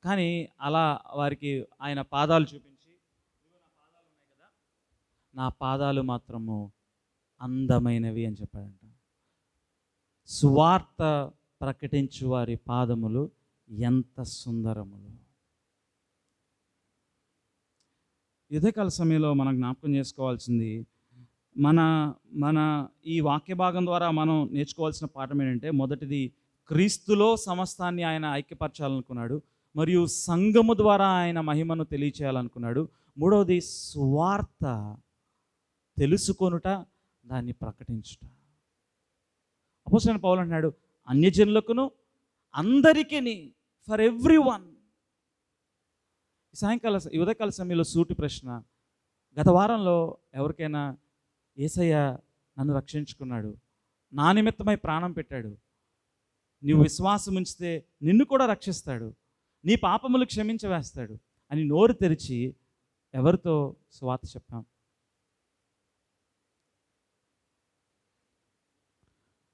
కానీ అలా వారికి ఆయన పాదాలు చూపించి, నా పాదాలు ఉన్నాయి కదా, నా పాదాలు మాత్రము అందమైనవి అని చెప్పాడంట. సువార్త ప్రకటించు వారి పాదములు ఎంత సుందరములు. యుద్ధకాల సమయంలో మనం జ్ఞాపకం చేసుకోవాల్సింది, మన ఈ వాక్య భాగం ద్వారా మనం నేర్చుకోవాల్సిన పాఠం ఏంటంటే, మొదటిది క్రీస్తులో సమస్తాన్ని ఆయన ఐక్యపరచాలనుకున్నాడు, మరియు సంఘము ద్వారా ఆయన మహిమను తెలియచేయాలనుకున్నాడు. మూడవది సువార్త తెలుసుకొనుట, దాన్ని ప్రకటించుట. అపోస్తలుడైన పౌలు అంటున్నాడు, అన్యజనులకును అందరికీ, ఫర్ ఎవ్రీ వన్. ఉదయకాల సమయంలో సూటి ప్రశ్న, గత వారంలో ఎవరికైనా యేసయ్య నన్ను రక్షించుకున్నాడు, నా నిమిత్తమై ప్రాణం పెట్టాడు, నీవు విశ్వాసం ఉంచితే నిన్ను కూడా రక్షిస్తాడు, నీ పాపములు క్షమించవేస్తాడు అని నోరు తెరిచి ఎవరితో సువార్త చెప్పాం?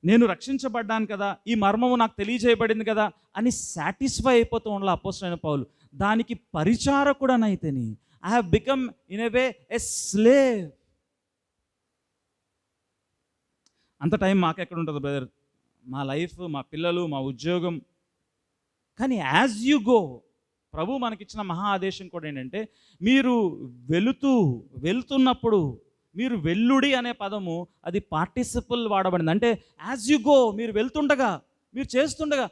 నేను రక్షించబడ్డాను కదా, ఈ మర్మము నాకు తెలియజేయబడింది కదా అని సాటిస్ఫై అయిపోతూ ఉండాలి అపోస్తలుడైన పౌలు. దానికి పరిచారకుడనైతేని, I have become in a way a slave. అంత టైం మాకెక్కడ ఉంటుంది బ్రదర్? మా లైఫ్, మా పిల్లలు, మా ఉద్యోగం. కానీ యాజ్ యు గో, ప్రభు మనకిచ్చిన మహా ఆదేశం కూడా ఏంటంటే, మీరు వెళుతున్నప్పుడు, మీరు వెల్లుడి అనే పదము అది పార్టిసిపల్ వాడబడింది. అంటే యాజ్ యు గో, మీరు వెళ్తుండగా, మీరు చేస్తుండగా,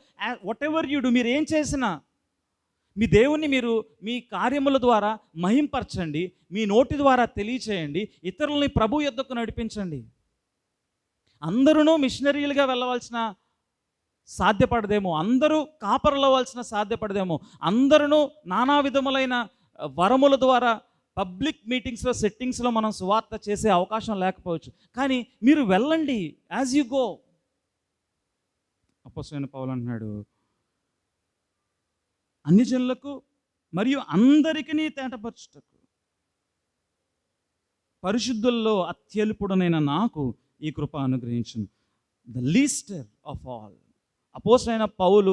వాట్ ఎవర్ యు డూ, మీరు ఏం చేసినా మీ దేవుణ్ణి మీరు మీ కార్యముల ద్వారా మహింపరచండి, మీ నోటి ద్వారా తెలియచేయండి, ఇతరులని ప్రభు యొద్దకు నడిపించండి. అందరూ మిషనరీలుగా వెళ్ళవలసిన సాధ్యపడదేమో, అందరూ కాపరులు అవ్వాల్సిన సాధ్యపడదేమో, అందరూ నానా విధములైన వరముల ద్వారా పబ్లిక్ మీటింగ్స్లో, సెట్టింగ్స్లో మనం సువార్త చేసే అవకాశం లేకపోవచ్చు. కానీ మీరు వెళ్ళండి, యాజ్ యు గో. అపోస్తలుడైన పౌలు అంటున్నాడు, అన్ని జనులకు మరియు అందరికీ తేటపరచుటకు, పరిశుద్ధుల్లో అత్యల్పుడనైన నాకు ఈ కృప అనుగ్రహించును. The leaster of all. అపోస్తలుడైన పౌలు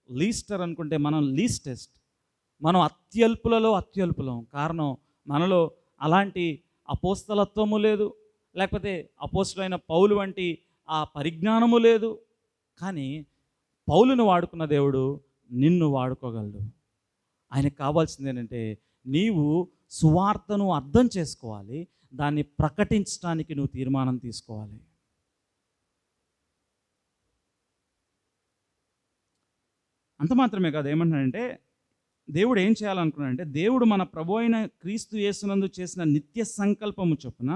లీస్టర్ అనుకుంటే మనం లీస్టెస్ట్, మనం అత్యల్పులలో అత్యల్పులం. కారణం, మనలో అలాంటి అపోస్తలత్వము లేదు, లేకపోతే అపోస్తలుడైన పౌలు వంటి ఆ పరిజ్ఞానము లేదు. కానీ పౌలును వాడుకున్న దేవుడు నిన్ను వాడుకోగలడు. ఆయనకు కావాల్సింది ఏంటంటే, నీవు సువార్తను అర్థం చేసుకోవాలి, దాన్ని ప్రకటించడానికి నువ్వు తీర్మానం తీసుకోవాలి. అంత మాత్రమే కాదు, ఏమంటున్నాడంటే, దేవుడు ఏం చేయాలనుకున్నాడంటే, దేవుడు మన ప్రభు అయిన క్రీస్తు యేసునందు చేసిన నిత్య సంకల్పము చొప్పున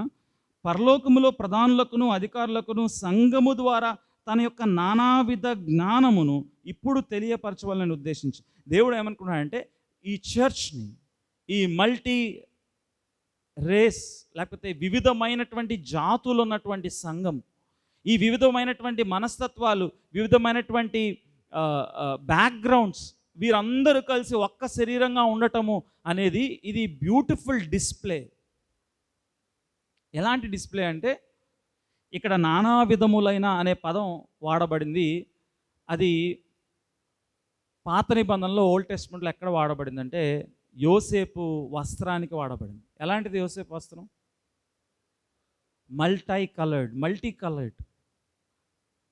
పరలోకములో ప్రధానులకును అధికారులకును సంఘము ద్వారా తన యొక్క నానావిధ జ్ఞానమును ఇప్పుడు తెలియపరచవాలని ఉద్దేశించి దేవుడు ఏమనుకున్నాడంటే, ఈ చర్చ్ని, ఈ మల్టీ రేస్, లేకపోతే వివిధమైనటువంటి జాతులు ఉన్నటువంటి సంఘం, ఈ వివిధమైనటువంటి మనస్తత్వాలు, వివిధమైనటువంటి బ్యాక్గ్రౌండ్స్ వీరందరూ కలిసి ఒక్క శరీరంగా ఉండటము అనేది ఇది బ్యూటిఫుల్ డిస్ప్లే. ఎలాంటి డిస్ప్లే అంటే ఇక్కడ నానా విధములైన అనే పదం వాడబడింది. అది పాత నిబంధనలో ఓల్డ్ టెస్ట్మెంట్లో ఎక్కడ వాడబడిందంటే యోసేపు వస్త్రానికి వాడబడింది. ఎలాంటిది యోసేపు వస్త్రం? Multi coloured.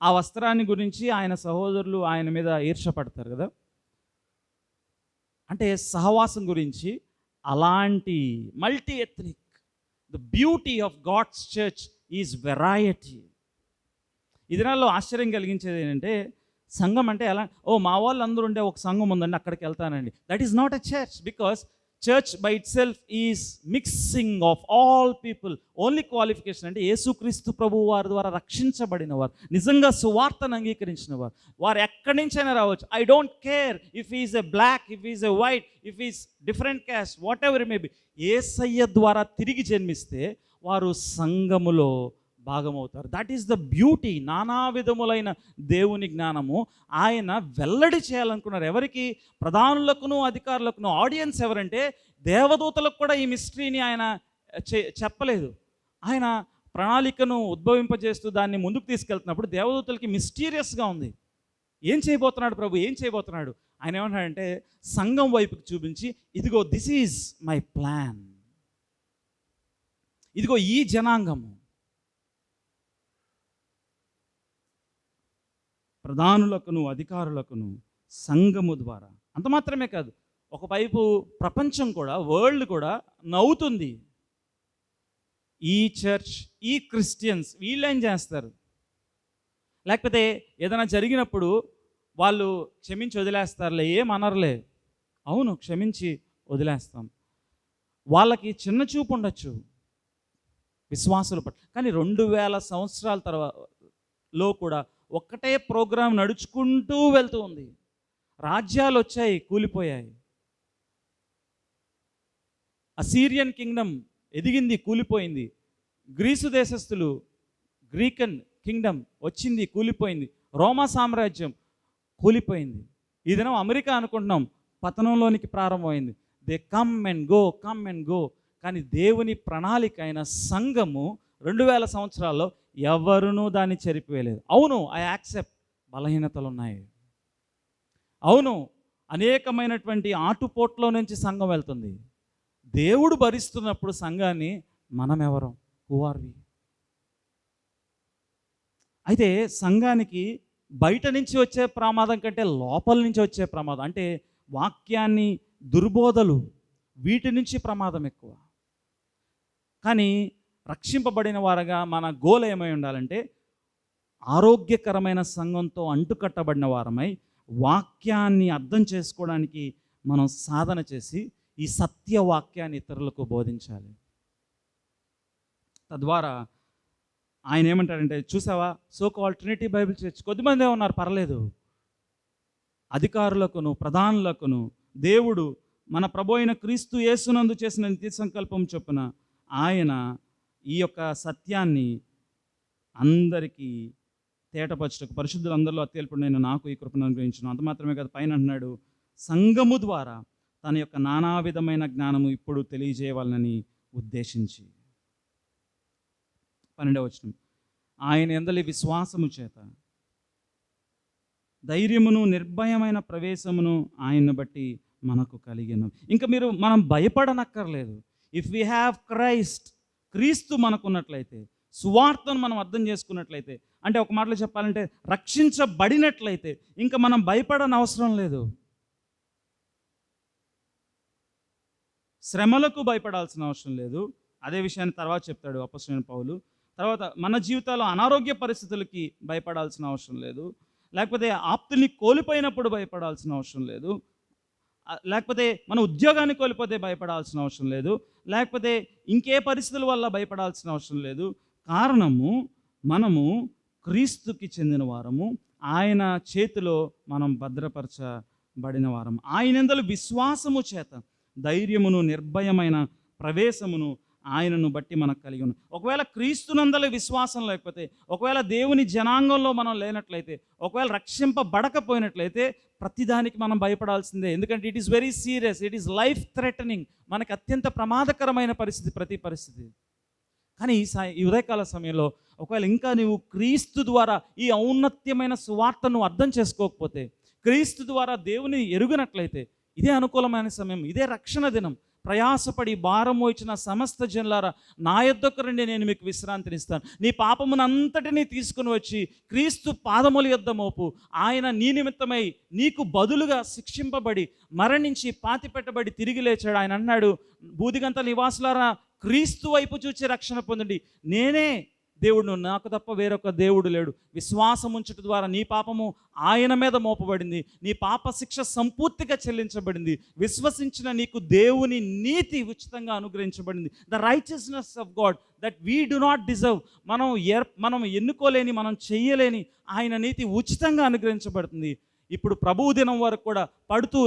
ఆ వస్త్రాన్ని గురించి ఆయన సహోదరులు ఆయన మీద ఈర్షపడతారు కదా. అంటే సహవాసం గురించి అలాంటి multi ethnic. The beauty of God's church is variety. ఈ దినాల్లో ఆశ్చర్యం కలిగించేది ఏంటంటే సంఘం అంటే ఎలా, మా వాళ్ళు అందరూ ఉండే ఒక సంఘం ఉందండి అక్కడికి వెళ్తానండి. That is not a church, because church by it self is mixing of all people. Only qualification అంటే యేసుక్రీస్తు ప్రభువు వారి ద్వారా రక్షించబడిన వారు, నిజంగా సువార్తను అంగీకరించిన వారు, వారు ఎక్కడి నుంచైనా రావచ్చు. I don't care if is a black, if is a white, if is different caste, whatever may be. యేసయ్య ద్వారా తిరిగి జన్మిస్తే వారు సంఘములో భాగమవుతారు. That is the beauty. నానా విధములైన దేవుని జ్ఞానము ఆయన వెల్లడి చేయాలనుకున్నారు. ఎవరికి? ప్రధానులకును అధికారులకును. ఆడియన్స్ ఎవరంటే దేవదూతలకు కూడా ఈ మిస్టరీని ఆయన చెప్పలేదు. ఆయన ప్రణాళికను ఉద్భవింపజేస్తూ దాన్ని ముందుకు తీసుకెళ్తున్నప్పుడు దేవదూతలకి మిస్టీరియస్గా ఉంది. ఏం చేయబోతున్నాడు ప్రభు, ఏం చేయబోతున్నాడు? ఆయన ఏమంటాడంటే సంఘం వైపుకి చూపించి, ఇదిగో దిస్ ఈజ్ మై ప్లాన్, ఇదిగో ఈ జనాంగము. ప్రధానులకును అధికారులకును సంఘము ద్వారా. అంత మాత్రమే కాదు, ఒకవైపు ప్రపంచం కూడా, వరల్డ్ కూడా నవ్వుతుంది. ఈ చర్చ్, ఈ క్రిస్టియన్స్ వీళ్ళేం చేస్తారు? లేకపోతే ఏదైనా జరిగినప్పుడు వాళ్ళు క్షమించి వదిలేస్తారులే, ఏమనర్లే. అవును, క్షమించి వదిలేస్తాం. వాళ్ళకి చిన్న చూపు ఉండొచ్చు విశ్వాసుల పట్ల, కానీ 2000 సంవత్సరాల తర్వాతలో కూడా ఒక్కటే ప్రోగ్రాం నడుచుకుంటూ వెళ్తూ ఉంది. రాజ్యాలు వచ్చాయి, కూలిపోయాయి. అసీరియన్ కింగ్డమ్ ఎదిగింది, కూలిపోయింది. గ్రీసు దేశస్థులు, గ్రీకన్ కింగ్డమ్ వచ్చింది, కూలిపోయింది. రోమా సామ్రాజ్యం కూలిపోయింది. ఈ దినం అమెరికా అనుకుంటున్నాం పతనంలోనికి ప్రారంభమైంది. They come and go. కానీ దేవుని ప్రణాళిక అయిన సంఘము 2000 సంవత్సరాల్లో ఎవరునూ దాన్ని చెరిపివేయలేదు. అవును, ఐ యాక్సెప్ట్, బలహీనతలు ఉన్నాయి. అవును, అనేకమైనటువంటి ఆటుపోట్లో నుంచి సంఘం వెళ్తుంది. దేవుడు భరిస్తున్నప్పుడు సంఘాన్ని మనం ఎవరం? Who are we? అయితే సంఘానికి బయట నుంచి వచ్చే ప్రమాదం కంటే లోపల నుంచి వచ్చే ప్రమాదం, అంటే వాక్యాన్ని దుర్బోధలు, వీటి నుంచి ప్రమాదం ఎక్కువ. కానీ రక్షింపబడిన వారుగా మన గోల్ ఏమై ఉండాలంటే ఆరోగ్యకరమైన సంఘంతో అంటుకట్టబడిన వారమై వాక్యాన్ని అర్థం చేసుకోవడానికి మనం సాధన చేసి ఈ సత్యవాక్యాన్ని ఇతరులకు బోధించాలి. తద్వారా ఆయన ఏమంటాడంటే, చూసావా, so called Trinity Bible church కొద్దిమందే ఉన్నారు, పర్లేదు. అధికారులకును ప్రధానులకును దేవుడు మన ప్రభు అయిన క్రీస్తు యేసునందు చేసిన నిత్య సంకల్పం చొప్పున ఆయన ఈ యొక్క సత్యాన్ని అందరికీ తేటపరచుటకు పరిశుద్ధులందరిలో అత్యల్పుడైన నాకు ఈ కృపను అనుగ్రహించును. అంత మాత్రమే కాదు, పైన అంటున్నాడు, సంఘము ద్వారా తన యొక్క నానా విధమైన జ్ఞానము ఇప్పుడు తెలియజేయవాలని ఉద్దేశించి. 12వ వచనం, ఆయన యందలి విశ్వాసము చేత ధైర్యమును నిర్భయమైన ప్రవేశమును ఆయన్ను బట్టి మనకు కలిగెను. ఇంకా మనం భయపడనక్కర్లేదు. ఇఫ్ వీ హ్యావ్ క్రీస్తు మనకున్నట్లయితే, సువార్తను మనం అర్థం చేసుకున్నట్లయితే, అంటే ఒక మాటలో చెప్పాలంటే రక్షించబడినట్లయితే ఇంకా మనం భయపడని అవసరం లేదు. శ్రమలకు భయపడాల్సిన అవసరం లేదు. అదే విషయాన్ని తర్వాత చెప్తాడు అపొస్తలుడైన పౌలు. తర్వాత మన జీవితాల్లో అనారోగ్య పరిస్థితులకి భయపడాల్సిన అవసరం లేదు. లేకపోతే ఆప్తుల్ని కోల్పోయినప్పుడు భయపడాల్సిన అవసరం లేదు. లేకపోతే మన ఉద్యోగాన్ని కోల్పోతే భయపడాల్సిన అవసరం లేదు. లేకపోతే ఇంకే పరిస్థితుల వల్ల భయపడాల్సిన అవసరం లేదు. కారణము, మనము క్రీస్తుకి చెందిన వారము, ఆయన చేతిలో మనం భద్రపరచబడిన వారము. ఆయనందలి విశ్వాసము చేత ధైర్యమును నిర్భయమైన ప్రవేశమును ఆయనను బట్టి మనకు కలిగి ఉన్నాం. ఒకవేళ క్రీస్తునందలి విశ్వాసం లేకపోతే, ఒకవేళ దేవుని జనాంగంలో మనం లేనట్లయితే, ఒకవేళ రక్షింపబడకపోయినట్లయితే ప్రతిదానికి మనం భయపడాల్సిందే. ఎందుకంటే it is very serious, it is life threatening. మనకు అత్యంత ప్రమాదకరమైన పరిస్థితి ప్రతి పరిస్థితి. కానీ ఈ ఉదయకాల సమయంలో ఒకవేళ ఇంకా నీవు క్రీస్తు ద్వారా ఈ ఔన్నత్యమైన సువార్తను అర్థం చేసుకోకపోతే, క్రీస్తు ద్వారా దేవుని ఎరుగనట్లయితే, ఇదే అనుకూలమైన సమయం, ఇదే రక్షణ దినం. ప్రయాసపడి భారం మోయించిన సమస్త జనులారా నా యొద్దకు రండి, నేను మీకు విశ్రాంతినిస్తాను. నీ పాపమునంతటినీ తీసుకుని వచ్చి క్రీస్తు పాదముల యొద్ద మోపు. ఆయన నీ నిమిత్తమై నీకు బదులుగా శిక్షింపబడి మరణించి పాతిపెట్టబడి తిరిగి లేచాడు. ఆయన అన్నాడు, బూదిగంత నివాసులారా క్రీస్తు వైపు చూచి రక్షణ పొందండి. నేనే దేవుడును, నాకు తప్ప వేరొక దేవుడు లేడు. విశ్వాసం ఉంచుట ద్వారా నీ పాపము ఆయన మీద మోపబడింది, నీ పాప శిక్ష సంపూర్తిగా చెల్లించబడింది. విశ్వసించిన నీకు దేవుని నీతి ఉచితంగా అనుగ్రహించబడింది. The righteousness of God that we do not deserve. మనం ఎన్నుకోలేని, మనం చెయ్యలేని ఆయన నీతి ఉచితంగా అనుగ్రహించబడుతుంది. ఇప్పుడు ప్రభువు దినం వరకు కూడా పడుతూ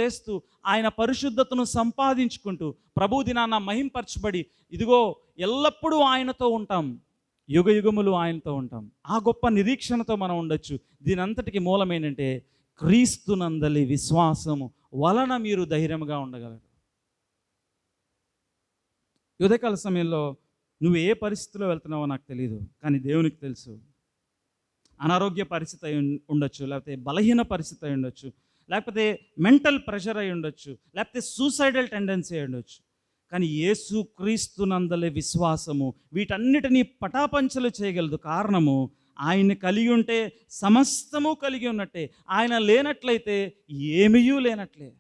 లేస్తూ ఆయన పరిశుద్ధతను సంపాదించుకుంటూ ప్రభువు దినాన్న మహింపరచబడి, ఇదిగో ఎల్లప్పుడూ ఆయనతో ఉంటాం, యుగ యుగములు ఆయనతో ఉంటాం. ఆ గొప్ప నిరీక్షణతో మనం ఉండొచ్చు. దీనంతటికి మూలం ఏంటంటే క్రీస్తునందలి విశ్వాసము వలన మీరు ధైర్యంగా ఉండగలరు. ఉదయకాల సమయంలో నువ్వు ఏ పరిస్థితిలో వెళ్తున్నావో నాకు తెలియదు, కానీ దేవునికి తెలుసు. అనారోగ్య పరిస్థితి అయి ఉండొచ్చు, లేకపోతే బలహీన పరిస్థితి అయి ఉండొచ్చు, లేకపోతే మెంటల్ ప్రెషర్ అయి ఉండొచ్చు, లేకపోతే సూసైడల్ టెండెన్సీ అయి ఉండొచ్చు. కానీ యేసు క్రీస్తునందలి విశ్వాసము వీటన్నిటినీ పటాపంచలు చేయగలదు. కారణము ఆయన్ని కలిగి ఉంటే సమస్తము కలిగి ఉన్నట్టే, ఆయన లేనట్లయితే ఏమీయూ లేనట్లే.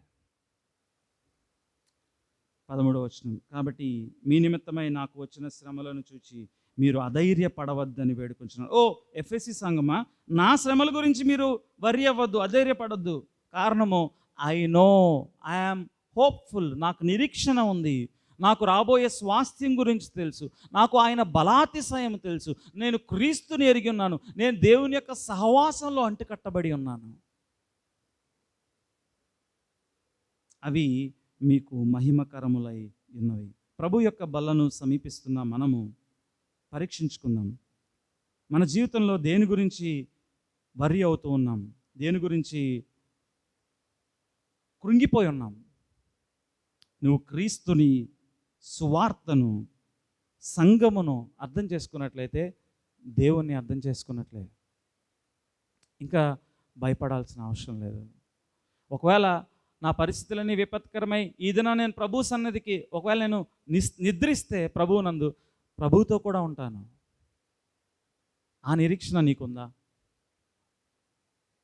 13వ వచనం, కాబట్టి మీ నిమిత్తమై నాకు వచ్చిన శ్రమలను చూచి మీరు అధైర్యపడవద్దని వేడుకుంటున్నారు. ఓ ఎఫెసీ సంఘమా, నా శ్రమల గురించి మీరు వర్రీ అవ్వద్దు, అధైర్యపడద్దు. కారణము ఐఎమ్ హోప్ఫుల్. నాకు నిరీక్షణ ఉంది, నాకు రాబోయే స్వాస్థ్యం గురించి తెలుసు, నాకు ఆయన బలాతిశయం తెలుసు, నేను క్రీస్తుని ఎరిగి ఉన్నాను, నేను దేవుని యొక్క సహవాసంలో అంటుకట్టబడి ఉన్నాను. అవి మీకు మహిమకరములై ఉన్నవి. ప్రభు యొక్క బలను సమీపిస్తున్న మనము పరీక్షించుకుందాం. మన జీవితంలో దేని గురించి వర్రీ అవుతూ ఉన్నాం, దేని గురించి కృంగిపోయి ఉన్నాం. నువ్వు క్రీస్తుని, సువార్తను, సంఘమును అర్థం చేసుకున్నట్లయితే దేవుణ్ణి అర్థం చేసుకున్నట్లే. ఇంకా భయపడాల్సిన అవసరం లేదు. ఒకవేళ నా పరిస్థితులన్నీ విపత్కరమై ఈ దినం నేను ప్రభు సన్నిధికి ఒకవేళ నేను నిద్రిస్తే ప్రభువునందు ప్రభువుతో కూడా ఉంటాను. ఆ నిరీక్షణ నీకుందా?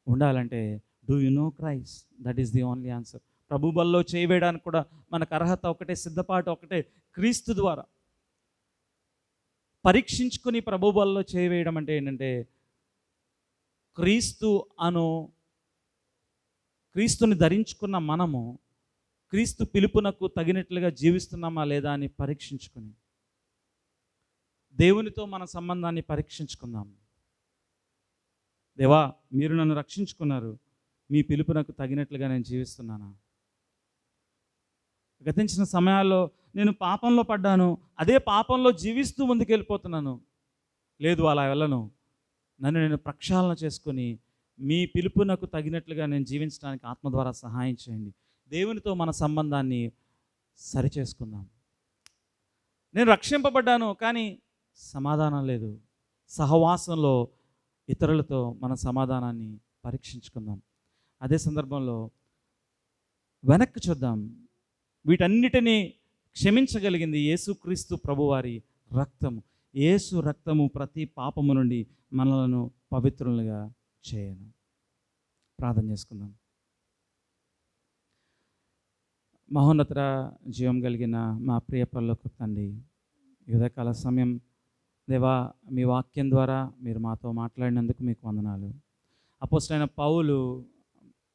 ఉండాలంటే do you know Christ? That is the only answer. ప్రభు బల్లో చేయవేయడానికి కూడా మనకు అర్హత ఒకటే, సిద్ధపాటు ఒకటే, క్రీస్తు ద్వారా. పరీక్షించుకుని ప్రభు బల్లో చేయవేయడం అంటే ఏంటంటే క్రీస్తుని ధరించుకున్న మనము క్రీస్తు పిలుపునకు తగినట్లుగా జీవిస్తున్నామా లేదా అని పరీక్షించుకుని దేవునితో మన సంబంధాన్ని పరీక్షించుకుందాం. దేవా, మీరు నన్ను రక్షించుకున్నారు, మీ పిలుపునకు తగినట్లుగా నేను జీవిస్తున్నానా? గతించిన సమయాల్లో నేను పాపంలో పడ్డాను, అదే పాపంలో జీవిస్తూ ముందుకెళ్ళిపోతున్నాను. లేదు, అలా వెళ్ళను. నన్ను నేను ప్రక్షాళన చేసుకొని మీ పిలుపునకు తగినట్లుగా నేను జీవించడానికి ఆత్మ ద్వారా సహాయం చేయండి. దేవునితో మన సంబంధాన్ని సరిచేసుకుందాం. నేను రక్షింపబడ్డాను, కానీ సమాధానం లేదు. సహవాసంలో ఇతరులతో మన సమాధానాన్ని పరీక్షించుకుందాం. అదే సందర్భంలో వెనక్కి చూద్దాం. వీటన్నిటినీ క్షమించగలిగింది యేసుక్రీస్తు ప్రభువారి రక్తము. యేసు రక్తము ప్రతి పాపము నుండి మనలను పవిత్రులుగా చేయను. ప్రార్థన చేసుకుందాం. మహోన్నత జీవం కలిగిన మా ప్రియ పరలోకపు తండ్రి, ఉదయకాల సమయం దేవా, మీ వాక్యం ద్వారా మీరు మాతో మాట్లాడినందుకు మీకు వందనాలు. అపోస్తలుడైన పౌలు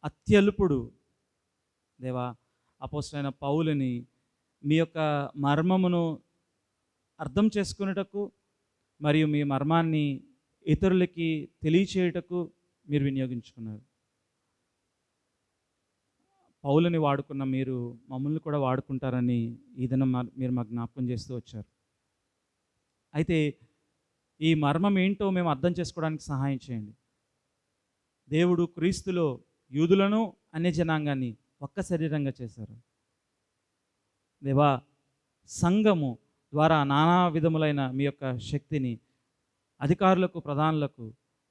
అత్యల్పుడు దేవా, అపోస్తలుడైన పౌలుని మీ యొక్క మర్మమును అర్థం చేసుకునేటకు మరియు మీ మర్మాన్ని ఇతరులకి తెలియచేయుటకు మీరు వినియోగించుకున్నారు. పౌలుని వాడుకున్న మీరు మమ్మల్ని కూడా వాడుకుంటారని ఈ దినం మీరు మాకు జ్ఞాపకం చేస్తూ వచ్చారు. అయితే ఈ మర్మం ఏంటో మేము అర్థం చేసుకోవడానికి సహాయం చేయండి. దేవుడు క్రీస్తులో యూదులను అన్య జనాంగాన్ని ఒక్క శరీరంగా చేశారు. దేవా, సంఘము ద్వారా నానా విధములైన మీ యొక్క శక్తిని అధికారులకు, ప్రధానులకు,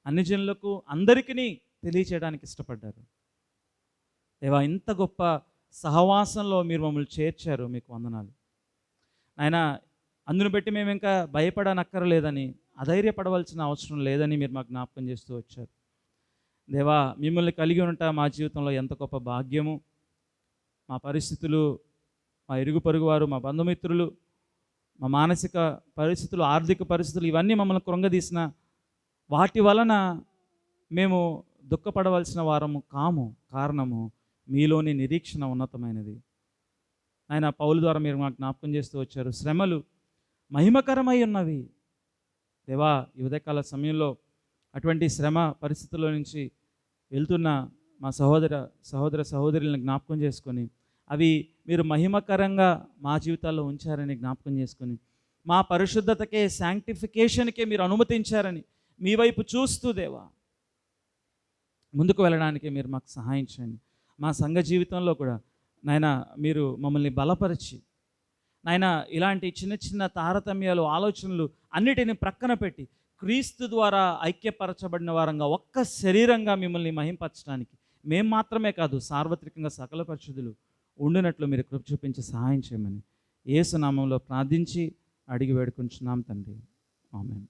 అన్ని జనులకు, అందరికీ తెలియచేయడానికి ఇష్టపడ్డారు. దేవా, ఇంత గొప్ప సహవాసంలో మీరు మమ్మల్ని చేర్చారు, మీకు వందనాలు నాయన. అందును బట్టి మేము ఇంకా భయపడనక్కర్లేదని, అధైర్యపడవలసిన అవసరం లేదని మీరు మాకు జ్ఞాపకం చేస్తూ వచ్చారు. దేవా, మిమ్మల్ని కలిగి ఉంట మా జీవితంలో ఎంత గొప్ప భాగ్యము. మా పరిస్థితులు, మా ఇరుగు పొరుగు వారు, మా బంధుమిత్రులు, మా మానసిక పరిస్థితులు, ఆర్థిక పరిస్థితులు ఇవన్నీ మమ్మల్ని కృంగదీసిన వాటి వలన మేము దుఃఖపడవలసిన వారము కాము. కారణము మీలోని నిరీక్షణ ఉన్నతమైనది. ఆయన పౌలు ద్వారా మీరు మాకు జ్ఞాపకం చేస్తూ వచ్చారు, శ్రమలు మహిమకరమై ఉన్నవి. దేవా, ఈ ఉదయకాల సమయంలో అటువంటి శ్రమ పరిస్థితుల్లో నుంచి వెళ్తున్న మా సహోదర సహోదరులను జ్ఞాపకం చేసుకొని, అవి మీరు మహిమకరంగా మా జీవితాల్లో ఉంచారని జ్ఞాపకం చేసుకొని, మా పరిశుద్ధతకే, శాంక్టిఫికేషన్కే మీరు అనుమతించారని మీ వైపు చూస్తూ దేవా ముందుకు వెళ్ళడానికి మీరు మాకు సహాయం చేయండి. మా సంఘ జీవితంలో కూడా నాయన మీరు మమ్మల్ని బలపరిచి, నాయన ఇలాంటి చిన్న చిన్న తారతమ్యాలు, ఆలోచనలు అన్నిటిని ప్రక్కన పెట్టి క్రీస్తు ద్వారా ఐక్యపరచబడిన వారంగా ఒక్క శరీరంగా మిమ్మల్ని మహింపరచడానికి మేము మాత్రమే కాదు, సార్వత్రికంగా సకల పరిశుద్ధులు ఉండినట్లు మీరు కృప చూపించి సహాయం చేయమని యేసు నామంలో ప్రార్థించి అడిగి వేడుకుంటున్నాం తండ్రి. ఆమేన్.